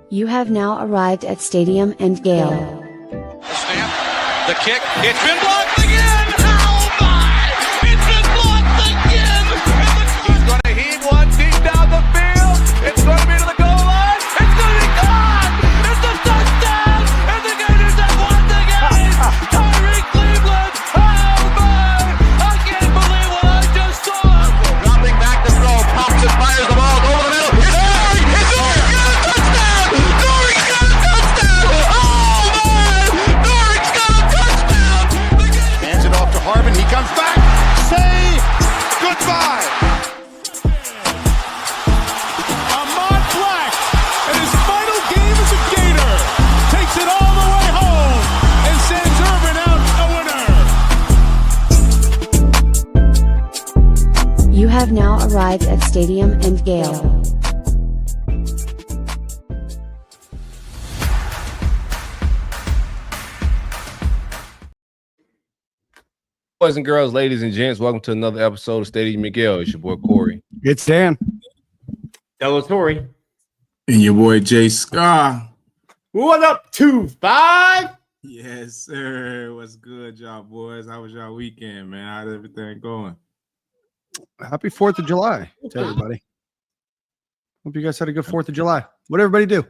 You have now arrived at Stadium and Gale. The snap, the kick, it's been blocked again! Oh my! It's been blocked again! He's going to heave one deep down the field. It's going to be to the goal line. It's going to be gone! It's a touchdown! And the Gators have won the game! Tyree Cleveland! Oh my! I can't believe what I just saw! Dropping back to throw, pops and fires the ball over the middle. It's Dory! It's Dory! Got a touchdown! Dory's got a touchdown! Oh man! Dory's got a touchdown! Hands it off to Harvin. He comes back. Say goodbye. Ahmad Black, in his final game as a Gator, takes it all the way home and sends Urban out a winner. You have now arrived at Stadium and Gale. Boys and girls, ladies and gents, welcome to another episode of Stadium and Gale. It's your boy Corey. It's Dan. Hello, Tori. And your boy Jay Scar. What up, 2-5? Yes, sir. What's good, y'all boys? How was y'all weekend, man? How's everything going? Happy 4th of July to everybody. Hope you guys had a good 4th of July. What'd everybody do?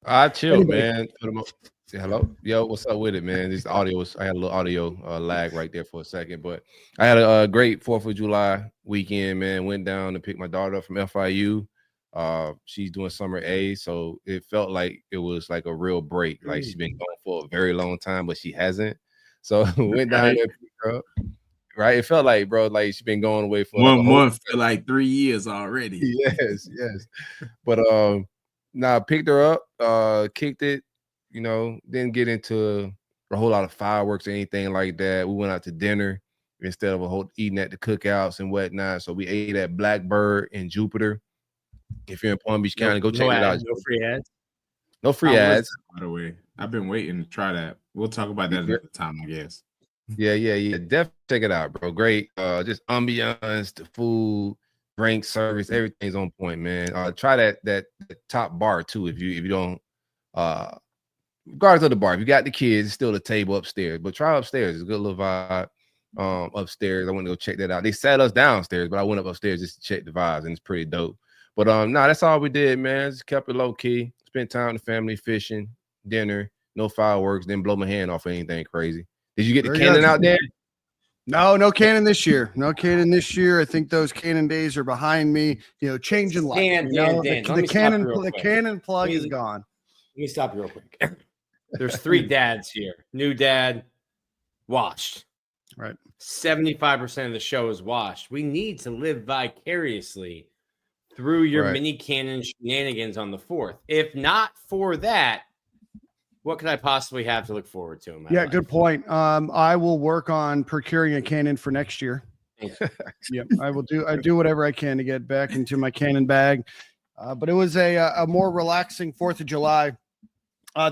I chill, Anybody? man. Put 'em up. Say hello. Yo, what's up with it, man? This audio I had a little audio lag right there for a second, but I had a great 4th of July weekend, man. Went down to pick my daughter up from FIU. She's doing summer A, so it felt like it was like a real break. Like she's been going for a very long time, but she hasn't. So went down there and picked her up. Right? It felt like, bro, like she's been going away for 1 month, feel like 3 years already. Yes. But I picked her up, kicked it, didn't get into a whole lot of fireworks or anything like that. We went out to dinner instead of eating at the cookouts and whatnot. So we ate at Blackbird in Jupiter. If you're in Palm Beach County, go check it out. No free ads. No free ads. By the way, I've been waiting to try that. We'll talk about that another time, I guess. Yeah. Definitely check it out, bro. Great. Just ambiance, the food, drink service, everything's on point, man. Try that top bar too. If you don't regardless of the bar, if you got the kids, it's still a table upstairs. But try upstairs. It's a good little vibe. Upstairs. I want to go check that out. They sat us downstairs, but I went up upstairs just to check the vibes, and it's pretty dope. But that's all we did, man. Just kept it low key. Spent time with the family, fishing, dinner, no fireworks, didn't blow my hand off or anything crazy. Did you get the cannon out there? No cannon this year. No cannon this year. I think those cannon days are behind me. Changing life. Dan. The cannon plug is gone. Let me stop you real quick. There's 3 dads here. New dad, washed. Right. 75% of the show is washed. We need to live vicariously through your mini cannon shenanigans on the 4th. If not for that, what could I possibly have to look forward to in my life? Good point. I will work on procuring a cannon for next year. Yep, I will do. I do whatever I can to get back into my cannon bag. But it was a more relaxing 4th of July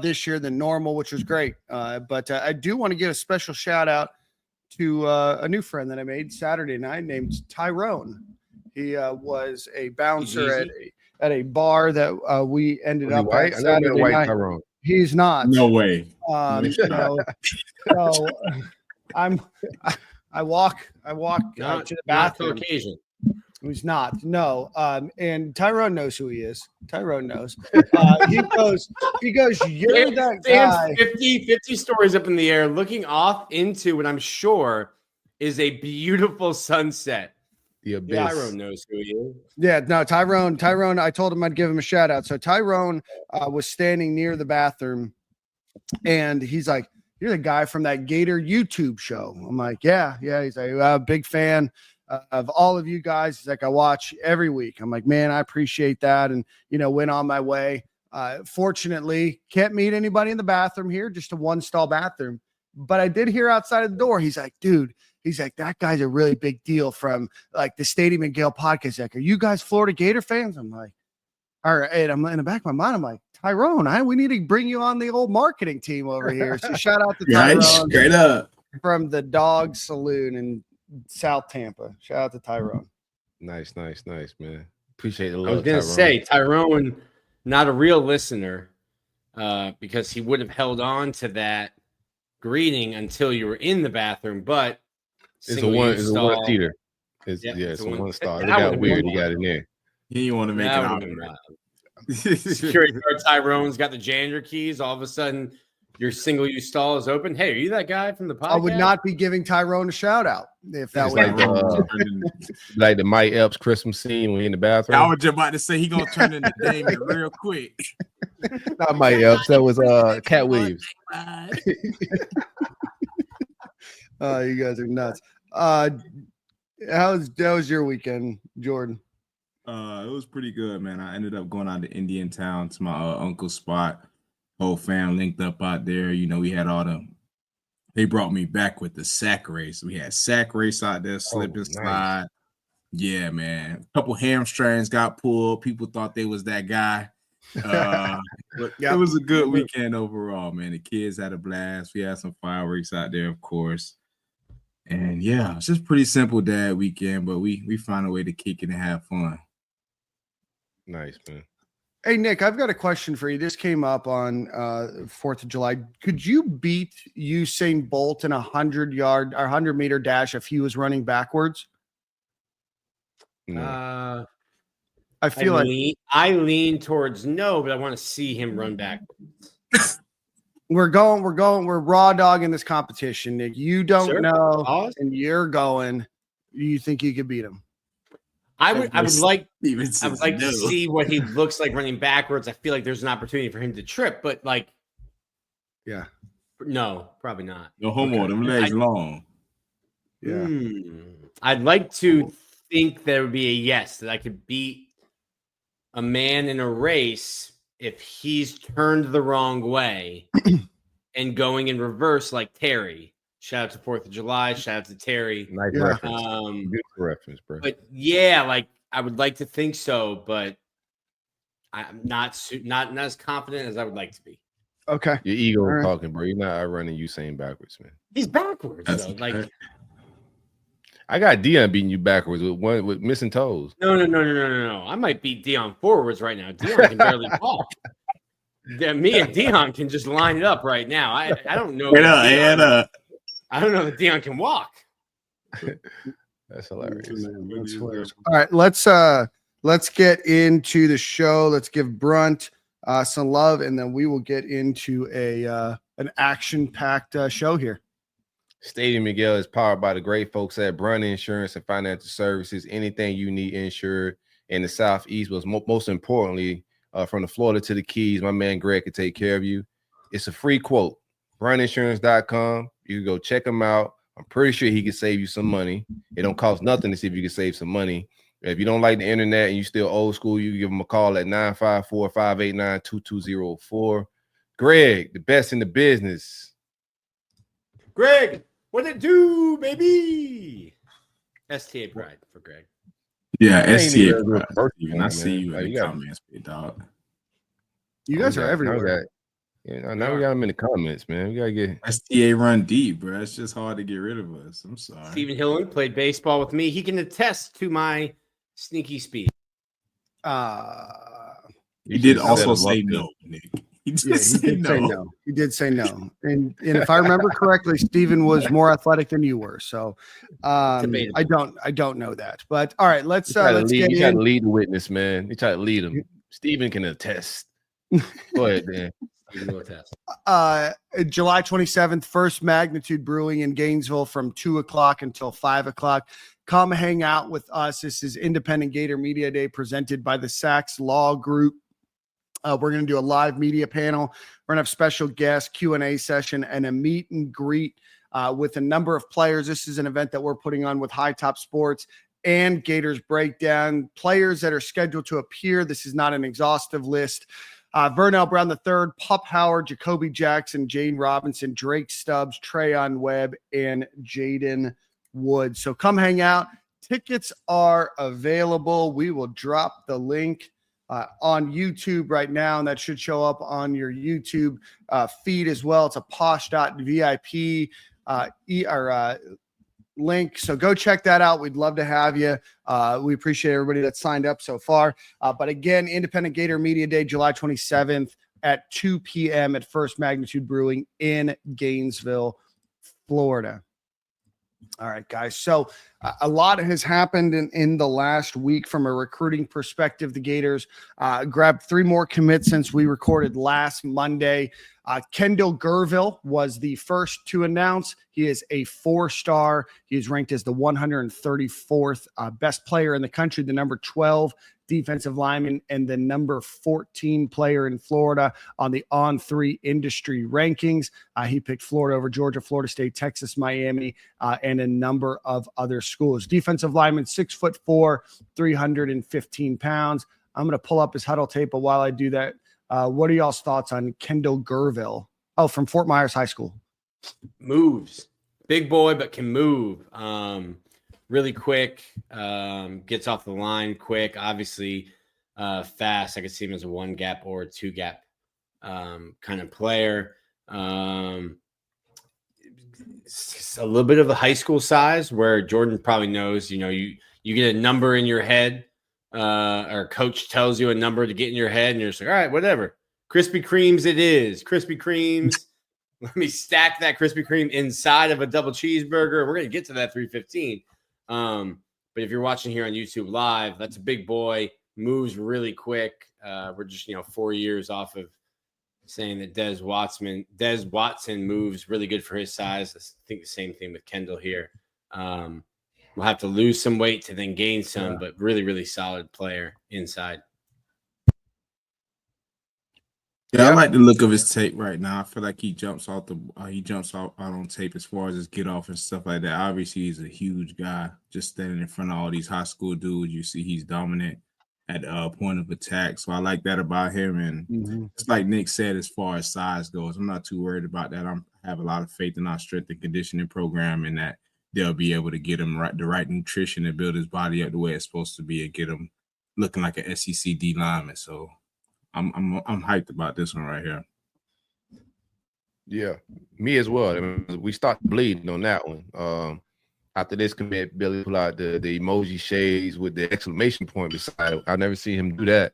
this year than normal, which was great. But I do want to give a special shout out to a new friend that I made Saturday night named Tyrone. He was a bouncer at a bar that we ended up at Saturday night. Tyrone. He's not. No way. So I walk Not, to the not bathroom. Caucasian. Who's not? No. And Tyrone knows who he is. Tyrone knows. He goes, you're that guy. 50 stories up in the air, looking off into what I'm sure is a beautiful sunset. The abyss. Tyrone knows who he is. Yeah, no, Tyrone, I told him I'd give him a shout out. So Tyrone was standing near the bathroom and he's like, you're the guy from that Gator YouTube show. I'm like, yeah. He's like, big fan of all of you guys. He's like, I watch every week. I'm like, man, I appreciate that. And, went on my way. Fortunately, can't meet anybody in the bathroom here, just a 1-stall bathroom. But I did hear outside of the door. He's like, dude, that guy's a really big deal from like the Stadium and Gale podcast. Like, are you guys Florida Gator fans? I'm like, all right. And I'm in the back of my mind. I'm like, Tyrone, we need to bring you on the old marketing team over here. So shout out to Tyrone straight up from the Dog Saloon in South Tampa. Shout out to Tyrone. Nice, man. Appreciate the love. I was gonna say Tyrone, not a real listener, because he would have held on to that greeting until you were in the bathroom. But it's a one-seater. It's a one star. It got weird. He got in there. He didn't want to make it out. Security guard Tyrone's got the janitor keys. All of a sudden, your single-use stall is open. Hey, are you that guy from the podcast? I would not be giving Tyrone a shout out if that was like the Mike Epps Christmas scene when he in the bathroom. I was just about to say he gonna turn into Damon real quick. Not Mike Epps. That was Cat Williams. You guys are nuts. How was your weekend, Jordan? It was pretty good, man. I ended up going out to Indian Town to my uncle's spot. Whole fam linked up out there. You know, we had they brought me back with the sack race. We had sack race out there, slip and slide. Nice. Yeah, man. A couple hamstrings got pulled. People thought they was that guy. But it was a good weekend overall, man. The kids had a blast. We had some fireworks out there, of course. And yeah, it's just pretty simple dad weekend, but we find a way to kick it and have fun. Nice, man. Hey, Nick, I've got a question for you. This came up on 4th of July. Could you beat Usain Bolt in a 100-yard or 100-meter dash if he was running backwards? No. I lean towards no, but I want to see him run backwards. We're raw dogging this competition, Nick. You don't know, and you're going. You think you could beat him? I would like to see what he looks like running backwards. I feel like there's an opportunity for him to trip, but no, probably not. No homo, them legs long. Yeah. I'd like to think there would be a yes, that I could beat a man in a race if he's turned the wrong way and going in reverse like Terry. Shout out to 4th of July. Shout out to Terry. Nice reference. Good reference, bro. But yeah, like I would like to think so, but I'm not as confident as I would like to be. Okay. Your ego is talking, bro. You're not running Usain backwards, man. He's backwards, though. Like I got Dion beating you backwards with missing toes. No. I might beat Dion forwards right now. Dion can barely walk. Me and Dion can just line it up right now. I don't know. I don't know that Dion can walk. That's hilarious. That's hilarious. All right, let's get into the show. Let's give Brunt some love, and then we will get into an action-packed show here. Stadium and Gale is powered by the great folks at Brunt Insurance and Financial Services. Anything you need insured in the Southeast, but most importantly, from the Florida to the Keys, my man Greg can take care of you. It's a free quote. BruntInsurance.com. You can go check him out. I'm pretty sure he can save you some money. It don't cost nothing to see if you can save some money. If you don't like the internet and you still old school, you can give him a call at 954-589-2204. Greg, the best in the business. Greg, what it do, baby? STA Pride for Greg. Yeah, STA Pride. I see you in the comments, big dog. You guys are everywhere. Now we got them in the comments, man. We gotta get STA run deep, bro. It's just hard to get rid of us. I'm sorry. Stephen Hillen played baseball with me. He can attest to my sneaky speed. He did also say no, Nick. He did say no. He did say no. And if I remember correctly, Stephen was more athletic than you were. So I don't know that. But all right, let's get in. He tried to lead the witness, man. He tried to lead him. Stephen can attest. Go ahead, man. July 27th, First Magnitude Brewing in Gainesville from 2:00 until 5:00. Come hang out with us. This is Independent Gator Media Day presented by the Sachs Law Group. We're going to do a live media panel. We're going to have special guests, Q&A session, and a meet and greet with a number of players. This is an event that we're putting on with High Top Sports and Gators Breakdown. Players that are scheduled to appear. This is not an exhaustive list. Vernell Brown III, Pup Howard, Jacoby Jackson, Jane Robinson, Drake Stubbs, Trayon Webb, and Jaden Wood. So come hang out. Tickets are available. We will drop the link on YouTube right now, and that should show up on your YouTube feed as well. It's a posh.vip link. So go check that out. We'd love to have you. We appreciate everybody that signed up so far. But again, Independent Gator Media Day, July 27th at 2 p.m. at First Magnitude Brewing in Gainesville, Florida. All right, guys. So a lot has happened in the last week from a recruiting perspective. The Gators grabbed 3 more commits since we recorded last Monday. Kendall Guervil was the first to announce. He is a 4-star. He is ranked as the 134th best player in the country, the number 12 defensive lineman, and the number 14 player in Florida on the On3 industry rankings. He picked Florida over Georgia, Florida State, Texas, Miami, and a number of other schools. Defensive lineman, 6'4", 315 pounds. I'm going to pull up his huddle tape, but while I do that, what are y'all's thoughts on Kendall Guervil? Oh, from Fort Myers High School. Moves. Big boy, but can move. Really quick. Gets off the line quick. Obviously, fast. I could see him as a 1-gap or a 2-gap kind of player. It's a little bit of a high school size where Jordan probably knows, you get a number in your head. Or coach tells you a number to get in your head, and you're just like, all right, whatever. Krispy Kremes it is. Krispy Kremes. Let me stack that Krispy Kreme inside of a double cheeseburger. We're going to get to that 315. But if you're watching here on YouTube Live, that's a big boy. Moves really quick. We're just, 4 years off of saying that Des Watson moves really good for his size. I think the same thing with Kendall here. We'll have to lose some weight to then gain some, but really, really solid player inside. Yeah, I like the look of his tape right now. I feel like he jumps out on tape as far as his get off and stuff like that. Obviously, he's a huge guy. Just standing in front of all these high school dudes, you see he's dominant at point of attack. So I like that about him. And it's like Nick said, as far as size goes, I'm not too worried about that. I have a lot of faith in our strength and conditioning program, and that they'll be able to get him the right nutrition and build his body up the way it's supposed to be and get him looking like an SEC D lineman. So I'm hyped about this one right here. Yeah, me as well. I mean, we started bleeding on that one. After this commit, Billy pulled out the emoji shades with the exclamation point beside it. I never seen him do that.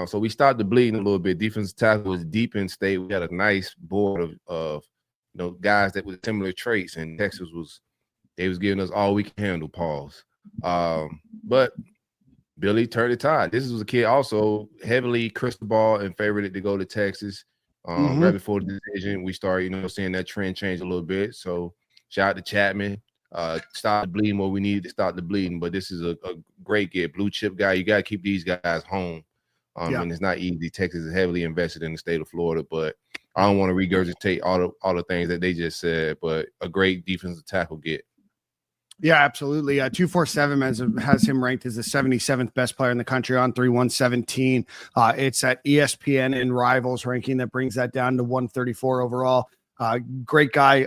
So we started bleeding a little bit. Defensive tackle was deep in state. We had a nice board of guys that with similar traits, and Texas was giving us all we can handle. Pause. But Billy turned the tide. This was a kid also heavily crystal ball and favored to go to Texas. Right before the decision, we started, seeing that trend change a little bit. So shout out to Chapman. Start bleeding what we needed to start the bleeding. But this is a great get. Blue chip guy. You got to keep these guys home. And it's not easy. Texas is heavily invested in the state of Florida, but I don't want to regurgitate all the things that they just said, but a great defensive tackle get. Yeah, absolutely. 247 has him ranked as the 77th best player in the country on 3/117. It's at ESPN and Rivals ranking that brings that down to 134 overall. Great guy.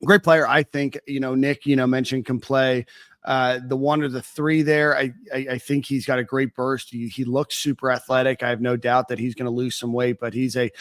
Great player, I think. Nick, mentioned can play the 1 or the 3 there. I think he's got a great burst. He looks super athletic. I have no doubt that he's going to lose some weight, but he's a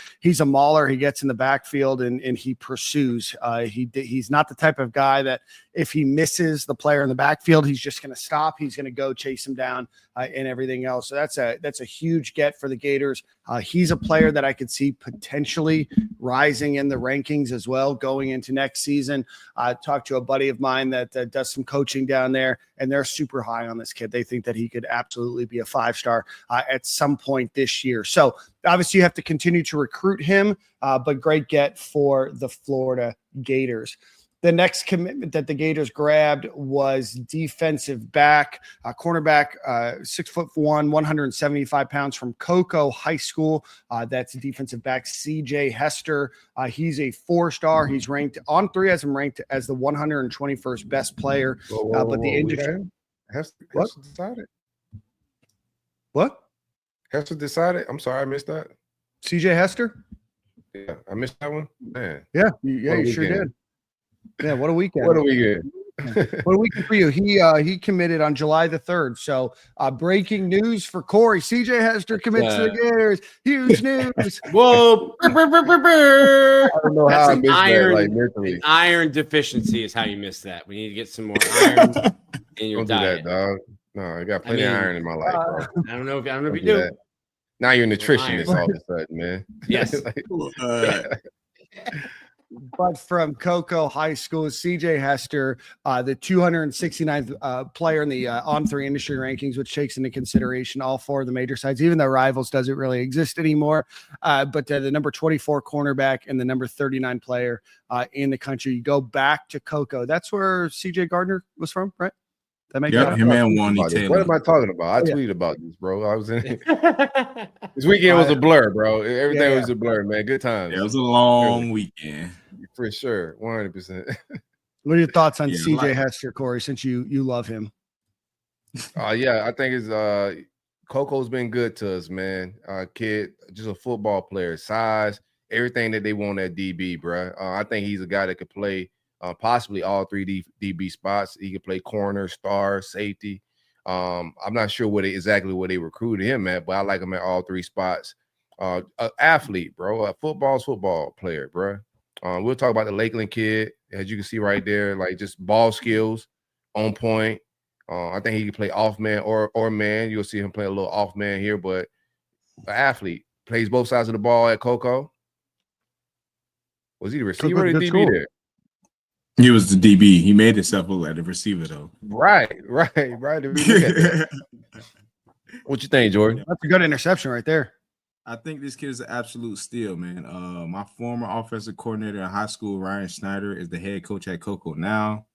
mauler. He gets in the backfield and he pursues. He's not the type of guy that if he misses the player in the backfield, he's just going to stop. He's going to go chase him down and everything else. So that's a huge get for the Gators. He's a player that I could see potentially rising in the rankings as well going into next season. I talked to a buddy of mine that does some coaching down there, and they're super high on this kid. They think that he could absolutely be a 5-star at some point this year. So obviously you have to continue to recruit him, but great get for the Florida Gators. The next commitment that the Gators grabbed was defensive back, cornerback, 6'1", 175 pounds from Cocoa High School. That's defensive back CJ Hester. He's a 4-star. He's ranked on 3 as him ranked as the 121st best player. But the industry Hester decided. What? Hester decided. I'm sorry, I missed that. CJ Hester? Yeah, I missed that one. Man. Yeah, you sure did. Yeah, what a weekend. What do we get? What a weekend for you. He committed on July the 3rd. So breaking news for Corey. CJ Hester commits to the Gators. Huge news. Whoa. I don't know how I That's missed iron, that, like mentally. an iron deficiency is how you missed that. We need to get some more iron in your Don't do diet. that, dog. No, I got plenty of iron in my life, bro. I don't know if you do do. that. Now you're a nutritionist all of a sudden, man. Yes. But from Cocoa High School, CJ Hester, the 269th player in the On3 industry rankings, which takes into consideration all four of the major sides, even though Rivals doesn't really exist anymore. But the number 24 cornerback and the number 39 player in the country. You go back to Cocoa. That's where CJ Gardner was from, right? That makes sense. Him and Wani What Taylor. am I talking about? I tweeted about this, bro. I was in this weekend was a blur, bro. Everything was a blur, man. Good times. It was a long weekend. For sure. 100%. What are your thoughts on CJ Hester, Corey, since you love him? Yeah, I think it's Coco's been good to us, man. Kid, just a football player, size, everything that they want at DB, bro. I think he's a guy that could play possibly all three DB spots. He could play corner, star, safety. I'm not sure exactly what they recruited him at, but I like him at all three spots. Athlete, bro. A football player, bro. We'll talk about the Lakeland kid, as you can see right there, like just ball skills on point. I think he can play off man or man. You'll see him play a little off man here, but an athlete, plays both sides of the ball at Cocoa. Was he the receiver or the DB there? He was the DB. He made himself look like the receiver, though. Right. What you think, Jordan? That's a good interception right there. I think this kid is an absolute steal, man. My former offensive coordinator in high school, Ryan Schneider, is the head coach at Cocoa now.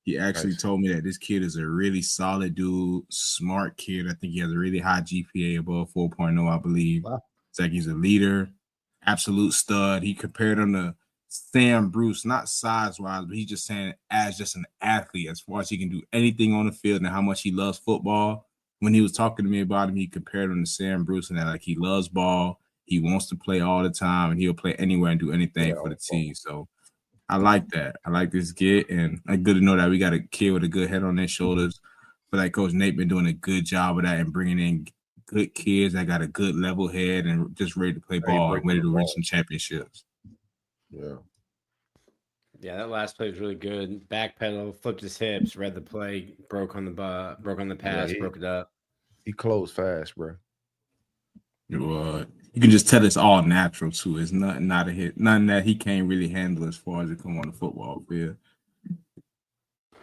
He actually told me that this kid is a really solid dude, smart kid. I think he has a really high GPA, above 4.0, I believe. Wow. It's like he's a leader, absolute stud. He compared him to Sam Bruce, not size-wise, but he's just saying as just an athlete, as far as he can do anything on the field and how much he loves football. When he was talking to me about him, he compared him to Sam Bruce and that like he loves ball, he wants to play all the time, and he'll play anywhere and do anything for the team. So I like that. I like this kid, and it's good to know that we got a kid with a good head on their shoulders. But like Coach Nate been doing a good job of that and bringing in good kids that got a good level head and just ready to play ball and ready to win some championships. Yeah, that last play was really good. Backpedal, flipped his hips, read the play, broke on the pass, broke it up. He closed fast, bro. You can just tell it's all natural too. It's not a hit, nothing that he can't really handle as far as it come on the football field.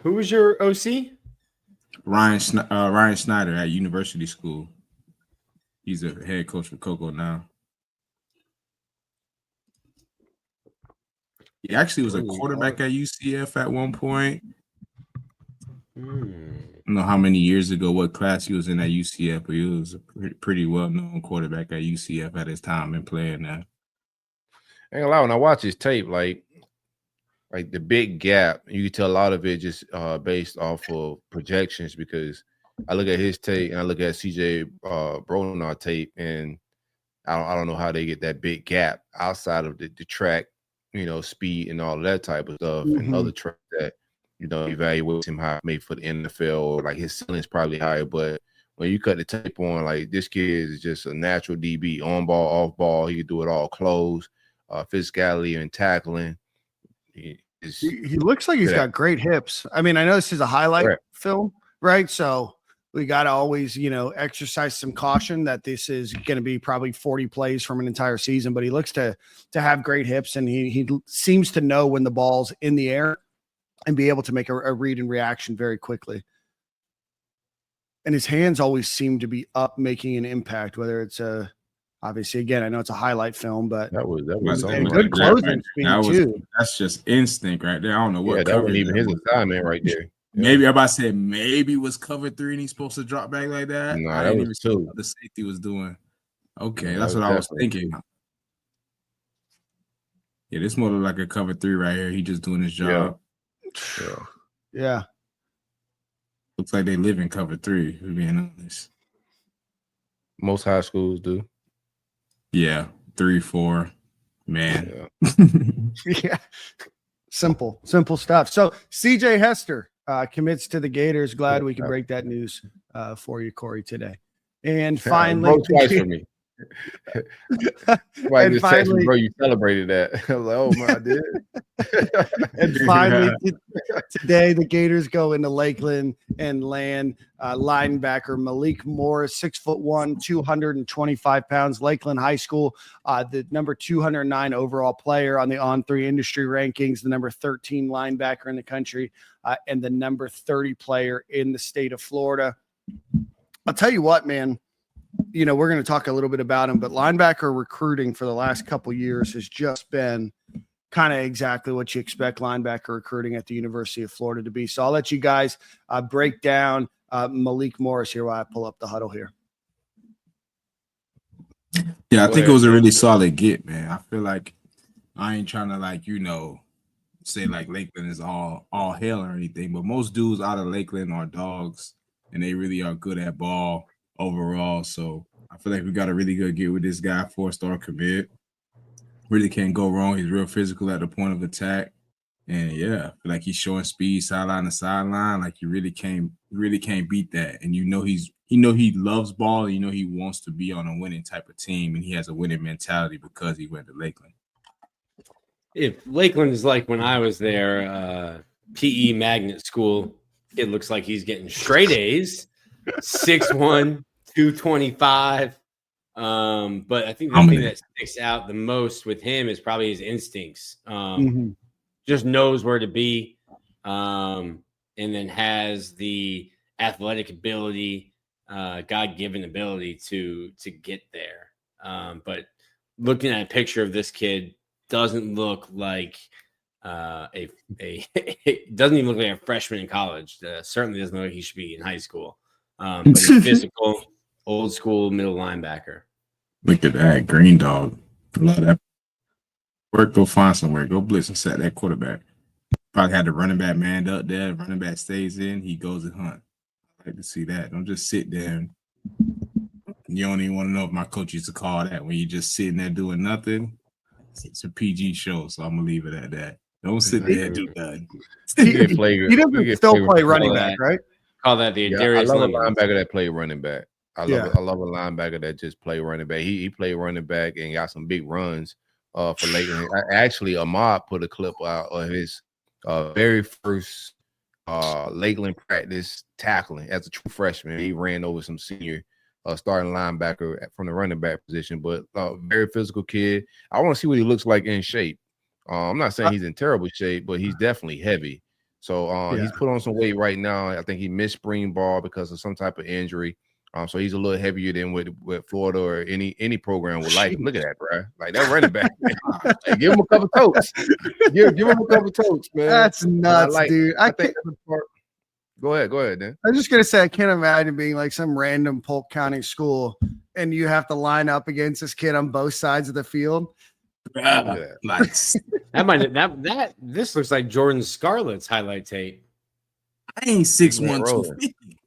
Who was your OC? Ryan Schneider at University School. He's a head coach for Cocoa now. He actually was a quarterback at UCF at one point. I don't know how many years ago, what class he was in at UCF, but he was a pretty well-known quarterback at UCF at his time and playing there. Ain't gonna lie, when I watch his tape, like the big gap, you can tell a lot of it just based off of projections, because I look at his tape and I look at CJ Bronard tape, and I don't know how they get that big gap outside of the track, speed and all that type of stuff, and other tracks that evaluate him high, maybe for the NFL, or like his ceiling's probably higher. But when you cut the tape on, like, this kid is just a natural DB, on ball, off ball. He can do it all, close, physicality and tackling. He looks like he's got great hips. I mean, I know this is a highlight film, right? So we got to always, exercise some caution that this is going to be probably 40 plays from an entire season, but he looks to have great hips, and he seems to know when the ball's in the air and be able to make a read and reaction very quickly. And his hands always seem to be up, making an impact, whether it's obviously, again, I know it's a highlight film, but that was good closing speed too. That's just instinct right there. I don't know what that wasn't even his assignment right there. Maybe everybody said maybe was cover 3 and he's supposed to drop back like that. No, I that didn't was even see 2. what the safety was doing. Okay, Yeah, that's that what was I was thinking. Yeah, this more look like a cover 3 right here. He just doing his job. Yeah. Looks like they live in cover 3, to be being honest. Most high schools do. Yeah, 3, 4. Man. Yeah. Simple stuff. So CJ Hester, commits to the Gators. Glad we can break that news for you, Corey, today. And finally, broke twice for me. Why just text me, bro? You celebrated that. I was like, oh my, I did. And finally, today the Gators go into Lakeland and land linebacker Malik Morris, 6'1", 225 pounds. Lakeland High School, the number 209 overall player on the On3 industry rankings, the number 13 linebacker in the country, and the number 30 player in the state of Florida. I'll tell you what, man. You know, we're going to talk a little bit about him, but linebacker recruiting for the last couple years has just been kind of exactly what you expect linebacker recruiting at the University of Florida to be. So I'll let you guys break down Malik Morris here while I pull up the huddle here. Yeah, I think it was a really solid get, man. I feel like I ain't trying to, like, you know, say like Lakeland is all hell or anything, but most dudes out of Lakeland are dogs, and they really are good at ball overall. So I feel like we got a really good get with this guy, 4-star commit. Really can't go wrong. He's real physical at the point of attack. And yeah, I feel like he's showing speed sideline to sideline. Like you really can't beat that. And he loves ball, and he wants to be on a winning type of team, and he has a winning mentality because he went to Lakeland. If Lakeland is like when I was there, PE magnet school, it looks like he's getting straight A's, 6'1", 225. But I think the thing that sticks out the most with him is probably his instincts. Just knows where to be, and then has the athletic ability, God-given ability to get there. But looking at a picture of this kid doesn't look like it doesn't even look like a freshman in college. Certainly doesn't look like he should be in high school. But he's physical, old school middle linebacker. Look at that green dog. Love that. Work, go find somewhere. Go blitz and set that quarterback. Probably had the running back manned up there. Running back stays in. He goes and hunt. I like to see that. Don't just sit there. And you don't even want to know if my coach used to call that when you just sitting there doing nothing. It's a PG show, so I'm gonna leave it at that. Don't sit there and do nothing. He doesn't still play running back, right? Call that the I love a linebacker that play running back. I love a linebacker that just play running back. He played running back and got some big runs for Lakeland. Actually, Ahmad put a clip out of his very first Lakeland practice tackling as a true freshman. He ran over some senior starting linebacker from the running back position, but very physical kid. I want to see what he looks like in shape. I'm not saying he's in terrible shape, but he's definitely heavy. So he's put on some weight right now. I think he missed spring ball because of some type of injury. So he's a little heavier than what Florida or any program would like. Look at that, bro. Like that running back. Like, give him a couple totes. Give him a couple totes, man. That's nuts, dude. I think. Go ahead, Dan. I was just gonna say I can't imagine being like some random Polk County school and you have to line up against this kid on both sides of the field. Nice. This looks like Jordan Scarlett's highlight tape. I ain't 6'1", 250.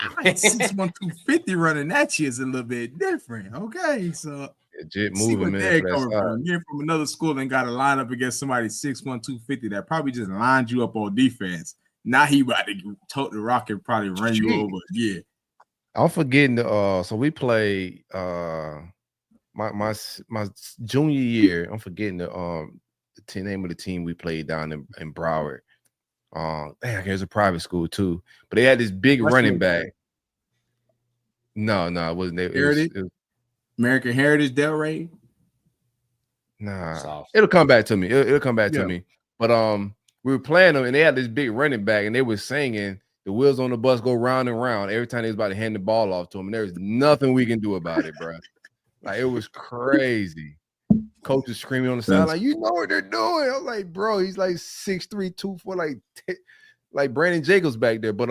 I ain't 6'1", 250 running. That shit's a little bit different. Okay, so legit moving, man. You're from another school and got to line up against somebody 6'1", 250 that probably just lined you up on defense. Now he about to tote the rock and probably run you over. Yeah. I'm forgetting so we played my junior year. I'm forgetting the name of the team we played down in Broward. There's a private school too, but they had this big running back. No, it wasn't. It was American Heritage Delray. Nah, it'll come back to me. It'll come back to me. But we were playing them, and they had this big running back, and they were singing "The wheels on the bus go round and round" every time they was about to hand the ball off to him. And there was nothing we can do about it, bro. Like it was crazy. Coach is screaming on the side, like, you know what they're doing. I'm like, bro, he's like 6'3", 2'4", like Brandon Jacobs back there. But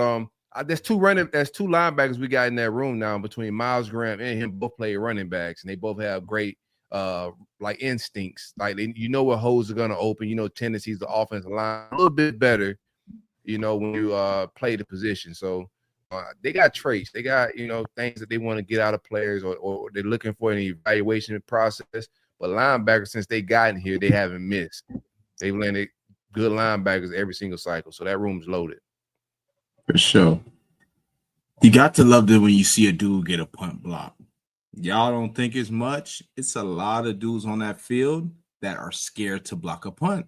there's two linebackers we got in that room now between Miles Graham and him. Both play running backs, and they both have great like instincts. Like you know what holes are gonna open. Tendencies the offensive line a little bit better. When you play the position. So they got traits. They got things that they want to get out of players, or they're looking for an evaluation process. But linebackers, since they got in here, they haven't missed. They've landed good linebackers every single cycle. So that room's loaded. For sure. You got to love it when you see a dude get a punt block. Y'all don't think it's much. It's a lot of dudes on that field that are scared to block a punt.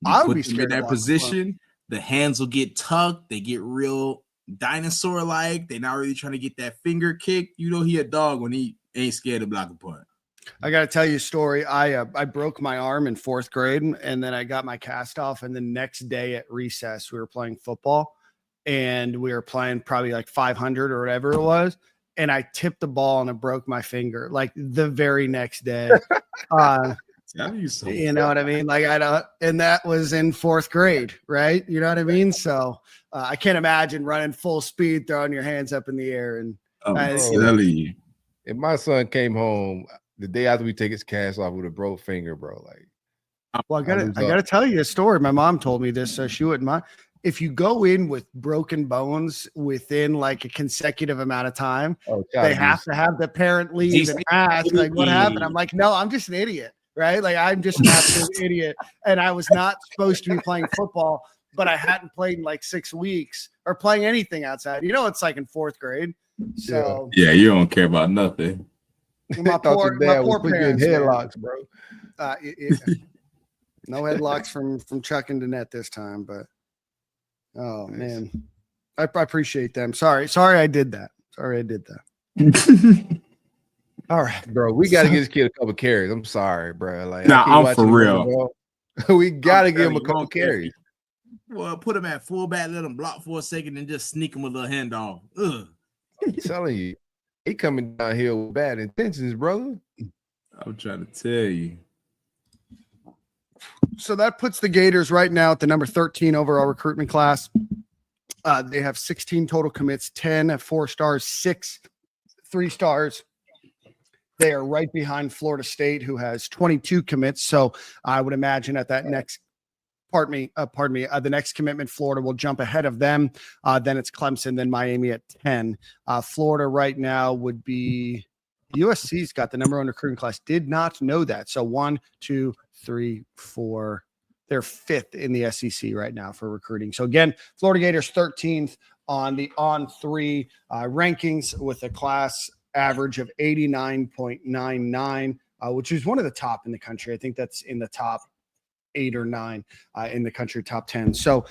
I would be put them in scared to that block a position. The hands will get tucked. They get real dinosaur-like. They're not really trying to get that finger kick. You know he a dog when he ain't scared to block a punt. I got to tell you a story. I broke my arm in 4th grade, and then I got my cast off. And the next day at recess, we were playing football, and we were playing probably like 500 or whatever it was. And I tipped the ball and it broke my finger like the very next day. You know what I mean? Like and that was in 4th grade, right? You know what I mean? So I can't imagine running full speed, throwing your hands up in the air. And if my son came home the day after we take his cast off with a broke finger, bro, like, well, I gotta tell you a story. My mom told me this, so she wouldn't mind. If you go in with broken bones within like a consecutive amount of time, they have to have the parent leave and ask, like, what happened? I'm like, no, I'm just an idiot, right? Like, I'm just an absolute idiot. And I was not supposed to be playing football, but I hadn't played in like 6 weeks or playing anything outside. You know, it's like in 4th grade. So yeah, you don't care about nothing. My poor parents, headlocks, bro. No headlocks from Chuck and Danette this time, but oh nice. Man, I appreciate them. Sorry I did that. All right, bro. We got to get this kid a couple carries. I'm sorry, bro. Like, I'm for real. We got to give him a couple carries. Well, put him at fullback, let him block for a second, and just sneak him a little handoff. I'm telling you, he coming down here with bad intentions, brother. I'm trying to tell you. So that puts the Gators right now at the number 13 overall recruitment class. They have 16 total commits, 10 at 4 stars, 6 3 stars. They are right behind Florida State, who has 22 commits. So I would imagine at that next, the next commitment, Florida will jump ahead of them. Then it's Clemson, then Miami at 10. Florida right now would be USC's got the number 1 recruiting class. Did not know that. So 1, 2, 3, 4. They're 5th in the SEC right now for recruiting. So again, Florida Gators 13th on the On3 rankings with a class average of 89.99, which is one of the top in the country. I think that's in the top 8 or 9 in the country, top 10. So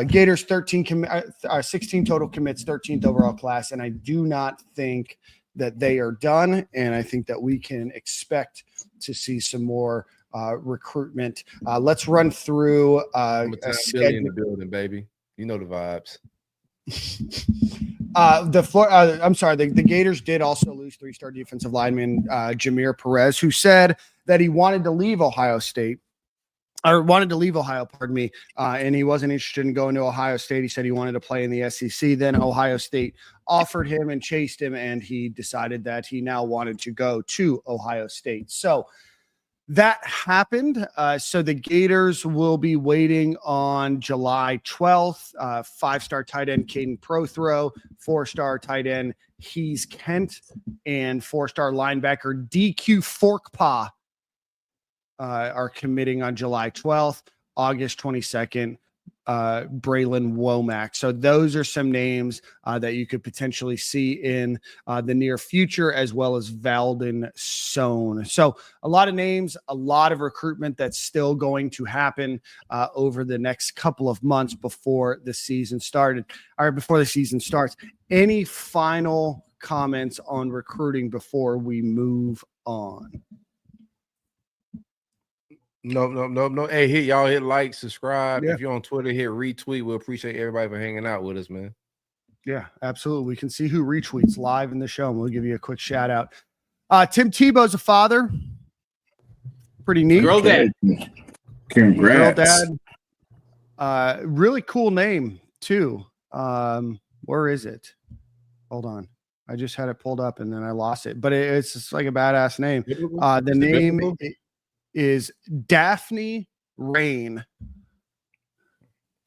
Gators 16 total commits, 13th overall class. And I do not think that they are done. And I think that we can expect to see some more recruitment. Let's run through Billy in the building, baby. You know the vibes. The Gators did also lose 3-star defensive lineman Jameer Perez, who said that he wanted to leave Ohio, and he wasn't interested in going to Ohio State. He said he wanted to play in the SEC. Then Ohio State offered him and chased him, and he decided that he now wanted to go to Ohio State. So that happened. So the Gators will be waiting on July 12th. 5-star tight end Caden Prothrow, 4-star tight end Hees Kent, and 4-star linebacker DQ Forkpaw are committing on July 12th. August 22nd, Braylon Womack. So those are some names that you could potentially see in the near future, as well as Valdon Sohn. So a lot of names, a lot of recruitment that's still going to happen over the next couple of months before the season starts. Any final comments on recruiting before we move on? No. Hey, hit like, subscribe. Yeah. If you're on Twitter, hit retweet. We'll appreciate everybody for hanging out with us, man. Yeah, absolutely. We can see who retweets live in the show, and we'll give you a quick shout out. Tim Tebow's a father. Pretty neat. Girl dad. Congrats. Girl dad. Really cool name too. Where is it? Hold on. I just had it pulled up and then I lost it, but it's just like a badass name. The name is Daphne Rain.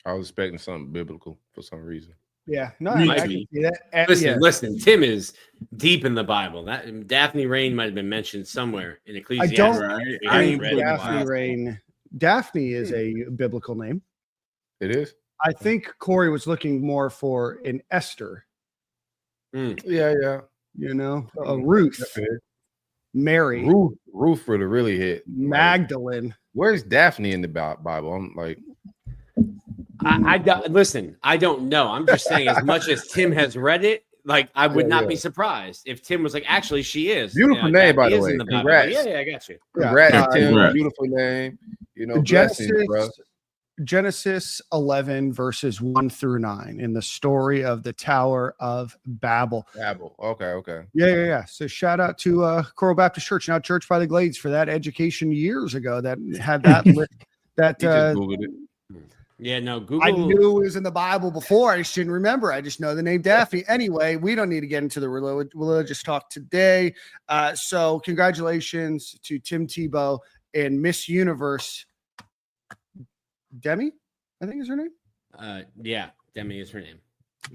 I was expecting something biblical for some reason. Yeah, no, I can see that. Listen, Tim is deep in the Bible. That Daphne Rain might have been mentioned somewhere in Ecclesiastes. I ain't Daphne Rain. Daphne is a biblical name. It is? I think Corey was looking more for an Esther. Yeah. You know, a Ruth, Mary, Ruth would have really hit. Magdalene. Where's Daphne in the Bible? I'm like, listen. I don't know. I'm just saying, as much as Tim has read it, like I would not be surprised if Tim was like, actually, she is. Beautiful name, by the way. Congrats. Yeah, I got you. Congrats, Tim. Beautiful name. You know, Genesis 11 verses 1-9 in the story of the Tower of Babel. Okay. Yeah. So shout out to Coral Baptist Church, now Church by the Glades, for that education years ago that had that that just Googled it. Yeah, no, Google. I knew it was in the Bible before. I just didn't remember. I just know the name Daphne. Anyway, we don't need to get into the religious talk today. So congratulations to Tim Tebow and Miss Universe Demi, I think is her name. Yeah, Demi is her name.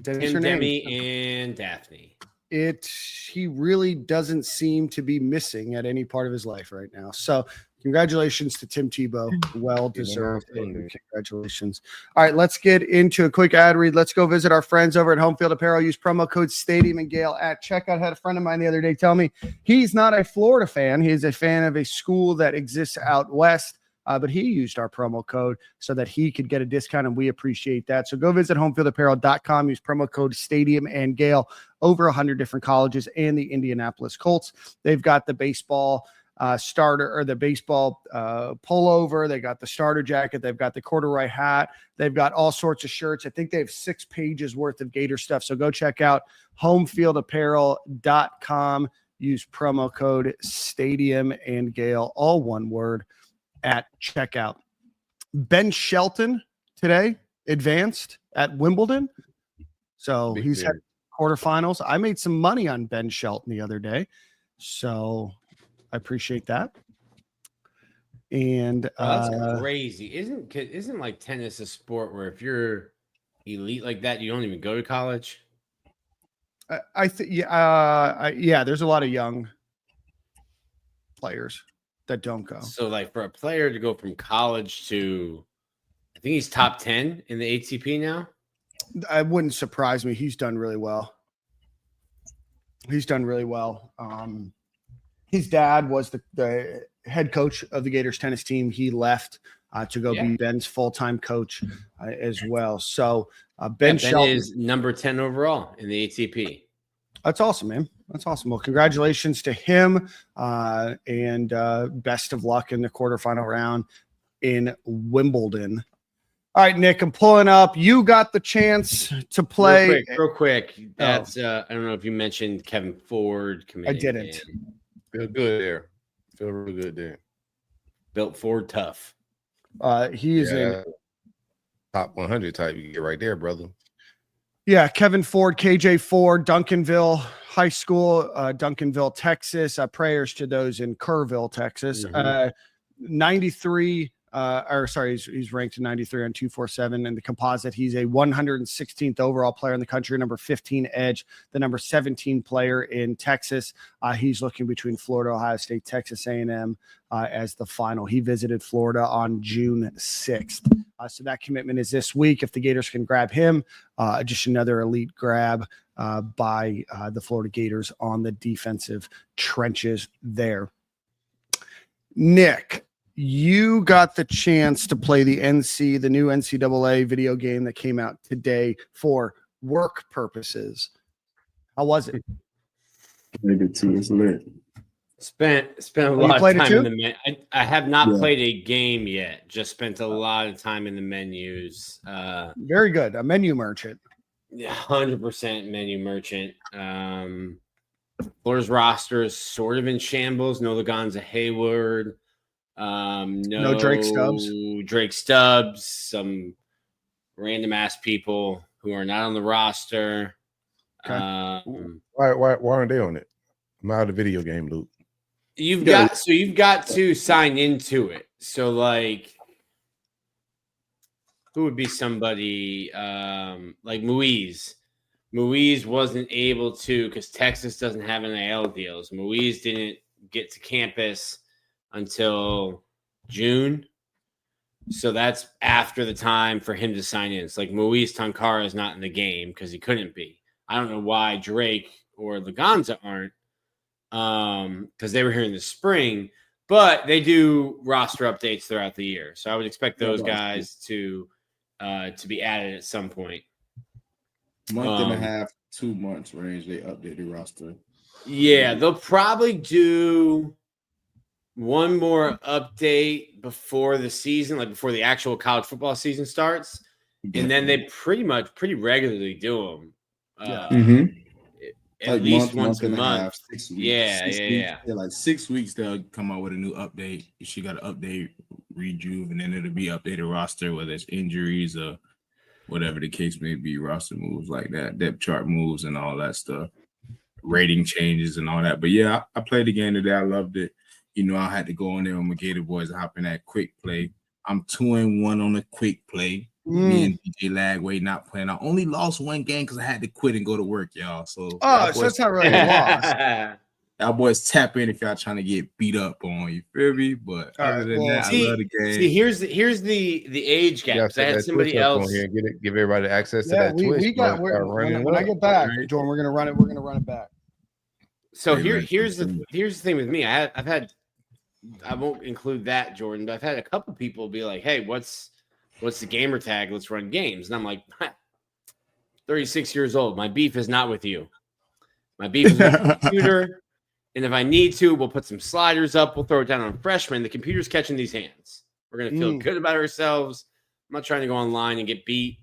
Demi and Daphne. He really doesn't seem to be missing at any part of his life right now. So congratulations to Tim Tebow. Well deserved. Congratulations. All right, let's get into a quick ad read. Let's go visit our friends over at Home Field Apparel. Use promo code Stadium and Gale at checkout. Had a friend of mine the other day tell me he's not a Florida fan. He's a fan of a school that exists out west. But he used our promo code so that he could get a discount, and we appreciate that. So go visit homefieldapparel.com. Use promo code Stadium and Gale. Over 100 different colleges and the Indianapolis Colts. They've got the baseball starter or the baseball pullover. They got the starter jacket. They've got the corduroy hat. They've got all sorts of shirts. I think they have 6 pages worth of Gator stuff. So go check out homefieldapparel.com. Use promo code Stadium and Gale, all one word, at checkout. Ben Shelton today advanced at Wimbledon. So he's had quarterfinals. I made some money on Ben Shelton the other day. So I appreciate that. And that's crazy. Isn't like tennis a sport where if you're elite like that, you don't even go to college? I think there's a lot of young players that don't go. So like for a player to go from college to, I think he's top 10 in the ATP now. It wouldn't surprise me. He's done really well. His dad was the head coach of the Gators tennis team. He left to go be Ben's full-time coach as well. So Ben Shelton is number 10 overall in the ATP. That's awesome, man. That's awesome. Well, congratulations to him, and best of luck in the quarterfinal round in Wimbledon. All right, Nick, I'm pulling up. You got the chance to play. Real quick. That's I don't know if you mentioned Kevin Ford. I didn't. Feel good there. Feel real good there. Built Ford tough. He is in top 100 type. You get right there, brother. Yeah, Kevin Ford, KJ Ford, Duncanville High School, Duncanville, Texas. Prayers to those in Kerrville, Texas. 93. He's ranked 93 on 247 in the composite. He's a 116th overall player in the country, number 15 edge, the number 17 player in Texas. He's looking between Florida, Ohio State, Texas A&M as the final. He visited Florida on June 6th. So that commitment is this week. If the Gators can grab him, just another elite grab by the Florida Gators on the defensive trenches there. Nick, you got the chance to play the new NCAA video game that came out today for work purposes. How was it? Played it too. It's lit. Spent a lot of time in the I have not played a game yet. Just spent a lot of time in the menus. Very good. A menu merchant. 100% menu merchant. Florida's roster is sort of in shambles. No Lagonza Hayward. No Drake Stubbs. Some random ass people who are not on the roster. Okay. Why aren't they on it? I'm out of the video game loop. You've got to sign into it. So like, who would be somebody like Muiz? Muiz wasn't able to because Texas doesn't have NIL deals. Muiz didn't get to campus until June. So that's after the time for him to sign in. It's like Moise Tonkara is not in the game because he couldn't be. I don't know why Drake or Laganza aren't, because they were here in the spring, but they do roster updates throughout the year. So I would expect those guys to be added at some point. Month and a half, 2 months range, they update the roster. Yeah, they'll probably do one more update before the season, like before the actual college football season starts. And then they pretty regularly do them. At least once a month. Half, 6 weeks. Yeah. Like 6 weeks, they'll come out with a new update. She got to update, rejuve, and then it'll be updated roster, whether it's injuries or whatever the case may be, roster moves like that, depth chart moves and all that stuff, rating changes and all that. But yeah, I played the game today. I loved it. You know, I had to go in there with my Gator boys and hop in that quick play. I'm 2-1 on the quick play. Me and DJ Lagway not playing. I only lost one game because I had to quit and go to work, y'all. So so that's not really a loss. Y'all boys tap in if y'all trying to get beat up on, you feel me? But other than that, I love the game. See, here's the age gap. I had somebody else here. Give everybody access to that Twitch. When I get back, Jordan, we're gonna run it. We're gonna run it back. So here's the thing with me. I won't include that, Jordan, but I've had a couple people be like, "Hey, what's the gamer tag? Let's run games." And I'm like, 36 years old. My beef is not with you. My beef is with the computer. And if I need to, we'll put some sliders up. We'll throw it down on freshmen. The computer's catching these hands. We're going to feel good about ourselves. I'm not trying to go online and get beat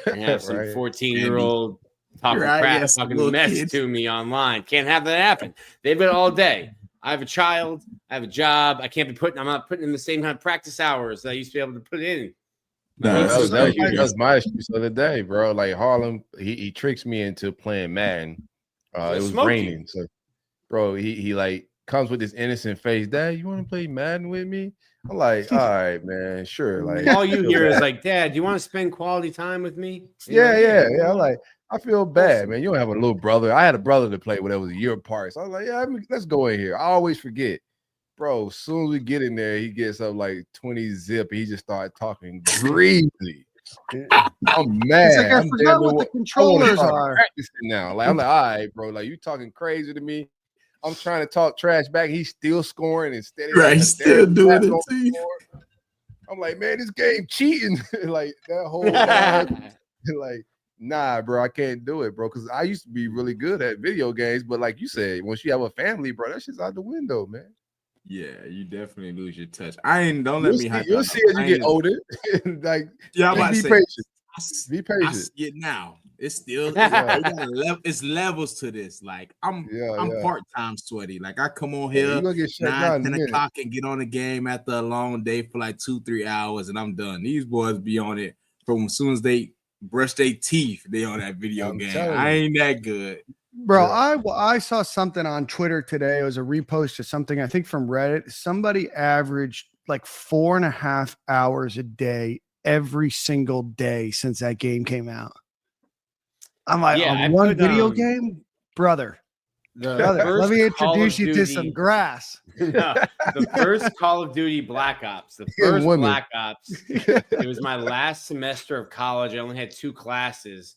and have some 14-year-old talking crap talking mess to me online. Can't have that happen. They've been all day. I have a child. I have a job. I'm not putting in the same kind of practice hours that I used to be able to put in. No, that was my excuse the other day, bro. Like Harlem, he tricks me into playing Madden. It was raining, so bro, he like comes with this innocent face. Dad, you want to play Madden with me? I'm like, all right, man, sure. Like all you hear is like, Dad, do you want to spend quality time with me? Yeah. I'm like, I feel bad, man. You don't have a little brother. I had a brother to play when it was a year apart. So I was like, yeah, let's go in here. I always forget. Bro, as soon as we get in there, he gets up like 20 zip. And he just started talking greasy. I'm mad. It's like I forgot what the controllers are. Practicing now. Like, I'm like, all right, bro. Like, you talking crazy to me. I'm trying to talk trash back. He's still scoring and steady. Right, still doing it to you. I'm like, man, this game cheating. Like, that whole like, nah, bro, I can't do it, bro. Because I used to be really good at video games. But like you said, once you have a family, bro, that shit's out the window, man. Yeah, you definitely lose your touch. Don't let me hype. You'll see as you get older. Like, be patient. Be patient. Now it's still it's levels to this. Like I'm part-time sweaty. Like I come on here 9-10 o'clock and get on the game after a long day for like 2-3 hours and I'm done. These boys be on it from as soon as they brush their teeth. They on that video game. I ain't that good. Bro, I saw something on Twitter today. It was a repost of something, I think from Reddit. Somebody averaged like 4.5 hours a day every single day since that game came out. I'm like, one video game? Brother, let me introduce you to some grass. No, the first Call of Duty Black Ops. The first Black Ops. It was my last semester of college. I only had 2 classes.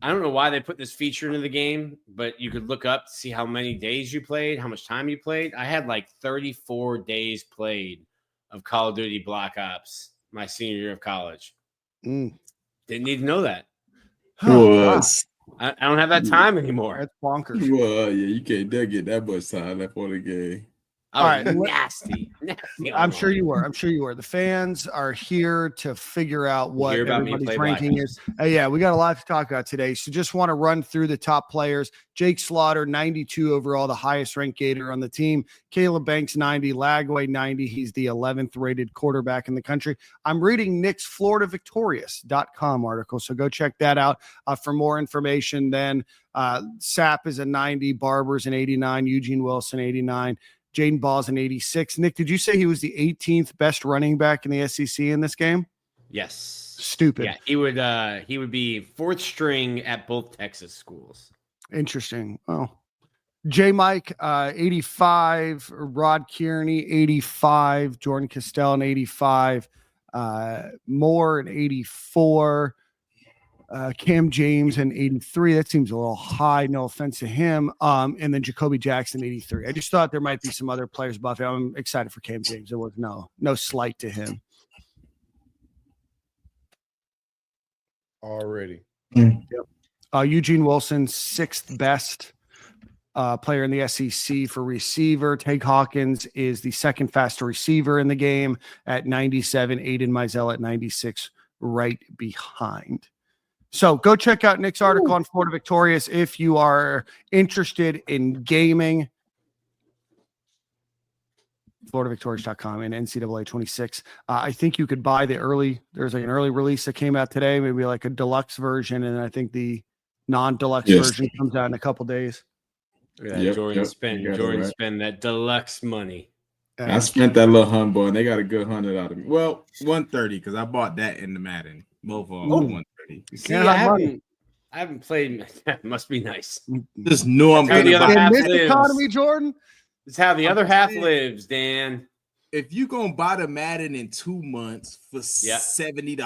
I don't know why they put this feature into the game, but you could look up to see how many days you played, how much time you played. I had like 34 days played of Call of Duty Black Ops my senior year of college. Didn't need to know that. I don't have that time anymore. That's bonkers. Well, yeah, you can't get that much time left on the game. All right, nasty. I'm sure you were. The fans are here to figure out what everybody's ranking is. Yeah, we got a lot to talk about today. So just want to run through the top players. Jake Slaughter, 92 overall, the highest ranked Gator on the team. Caleb Banks, 90. Lagway, 90. He's the 11th rated quarterback in the country. I'm reading Nick's FloridaVictorious.com article, so go check that out for more information. Then Sapp is a 90. Barber's an 89. Eugene Wilson, 89. Jadan Baugh's an 86. Nick, did you say he was the 18th best running back in the SEC in this game? Yes. Stupid. Yeah, he would be 4th string at both Texas schools. Interesting. Oh. J. Mike, 85. Rod Kearney, 85. Jordan Castell, 85. Moore in 84. Cam James in 83. That seems a little high. No offense to him. And then Jacoby Jackson 83. I just thought there might be some other players above him. I'm excited for Cam James. There was no slight to him. Already. Yep. Eugene Wilson, 6th best player in the SEC for receiver. Tate Hawkins is the 2nd fastest receiver in the game at 97. Aiden Mizell at 96, right behind. So go check out Nick's article on Florida Victorious if you are interested in gaming. FloridaVictorious.com and NCAA 26. I think you could buy there's like an early release that came out today, maybe like a deluxe version. And I think the non-deluxe version comes out in a couple days. Yeah, Jordan spent that deluxe money. I spent that little $100, and they got a good 100 out of me. Well, 130 because I bought that in the Madden. Both of them 130. See, I haven't played. Must be nice. Just knew I'm going to buy this economy, Jordan. It's how the other half lives, Dan. If you gonna buy the Madden in 2 months for $70,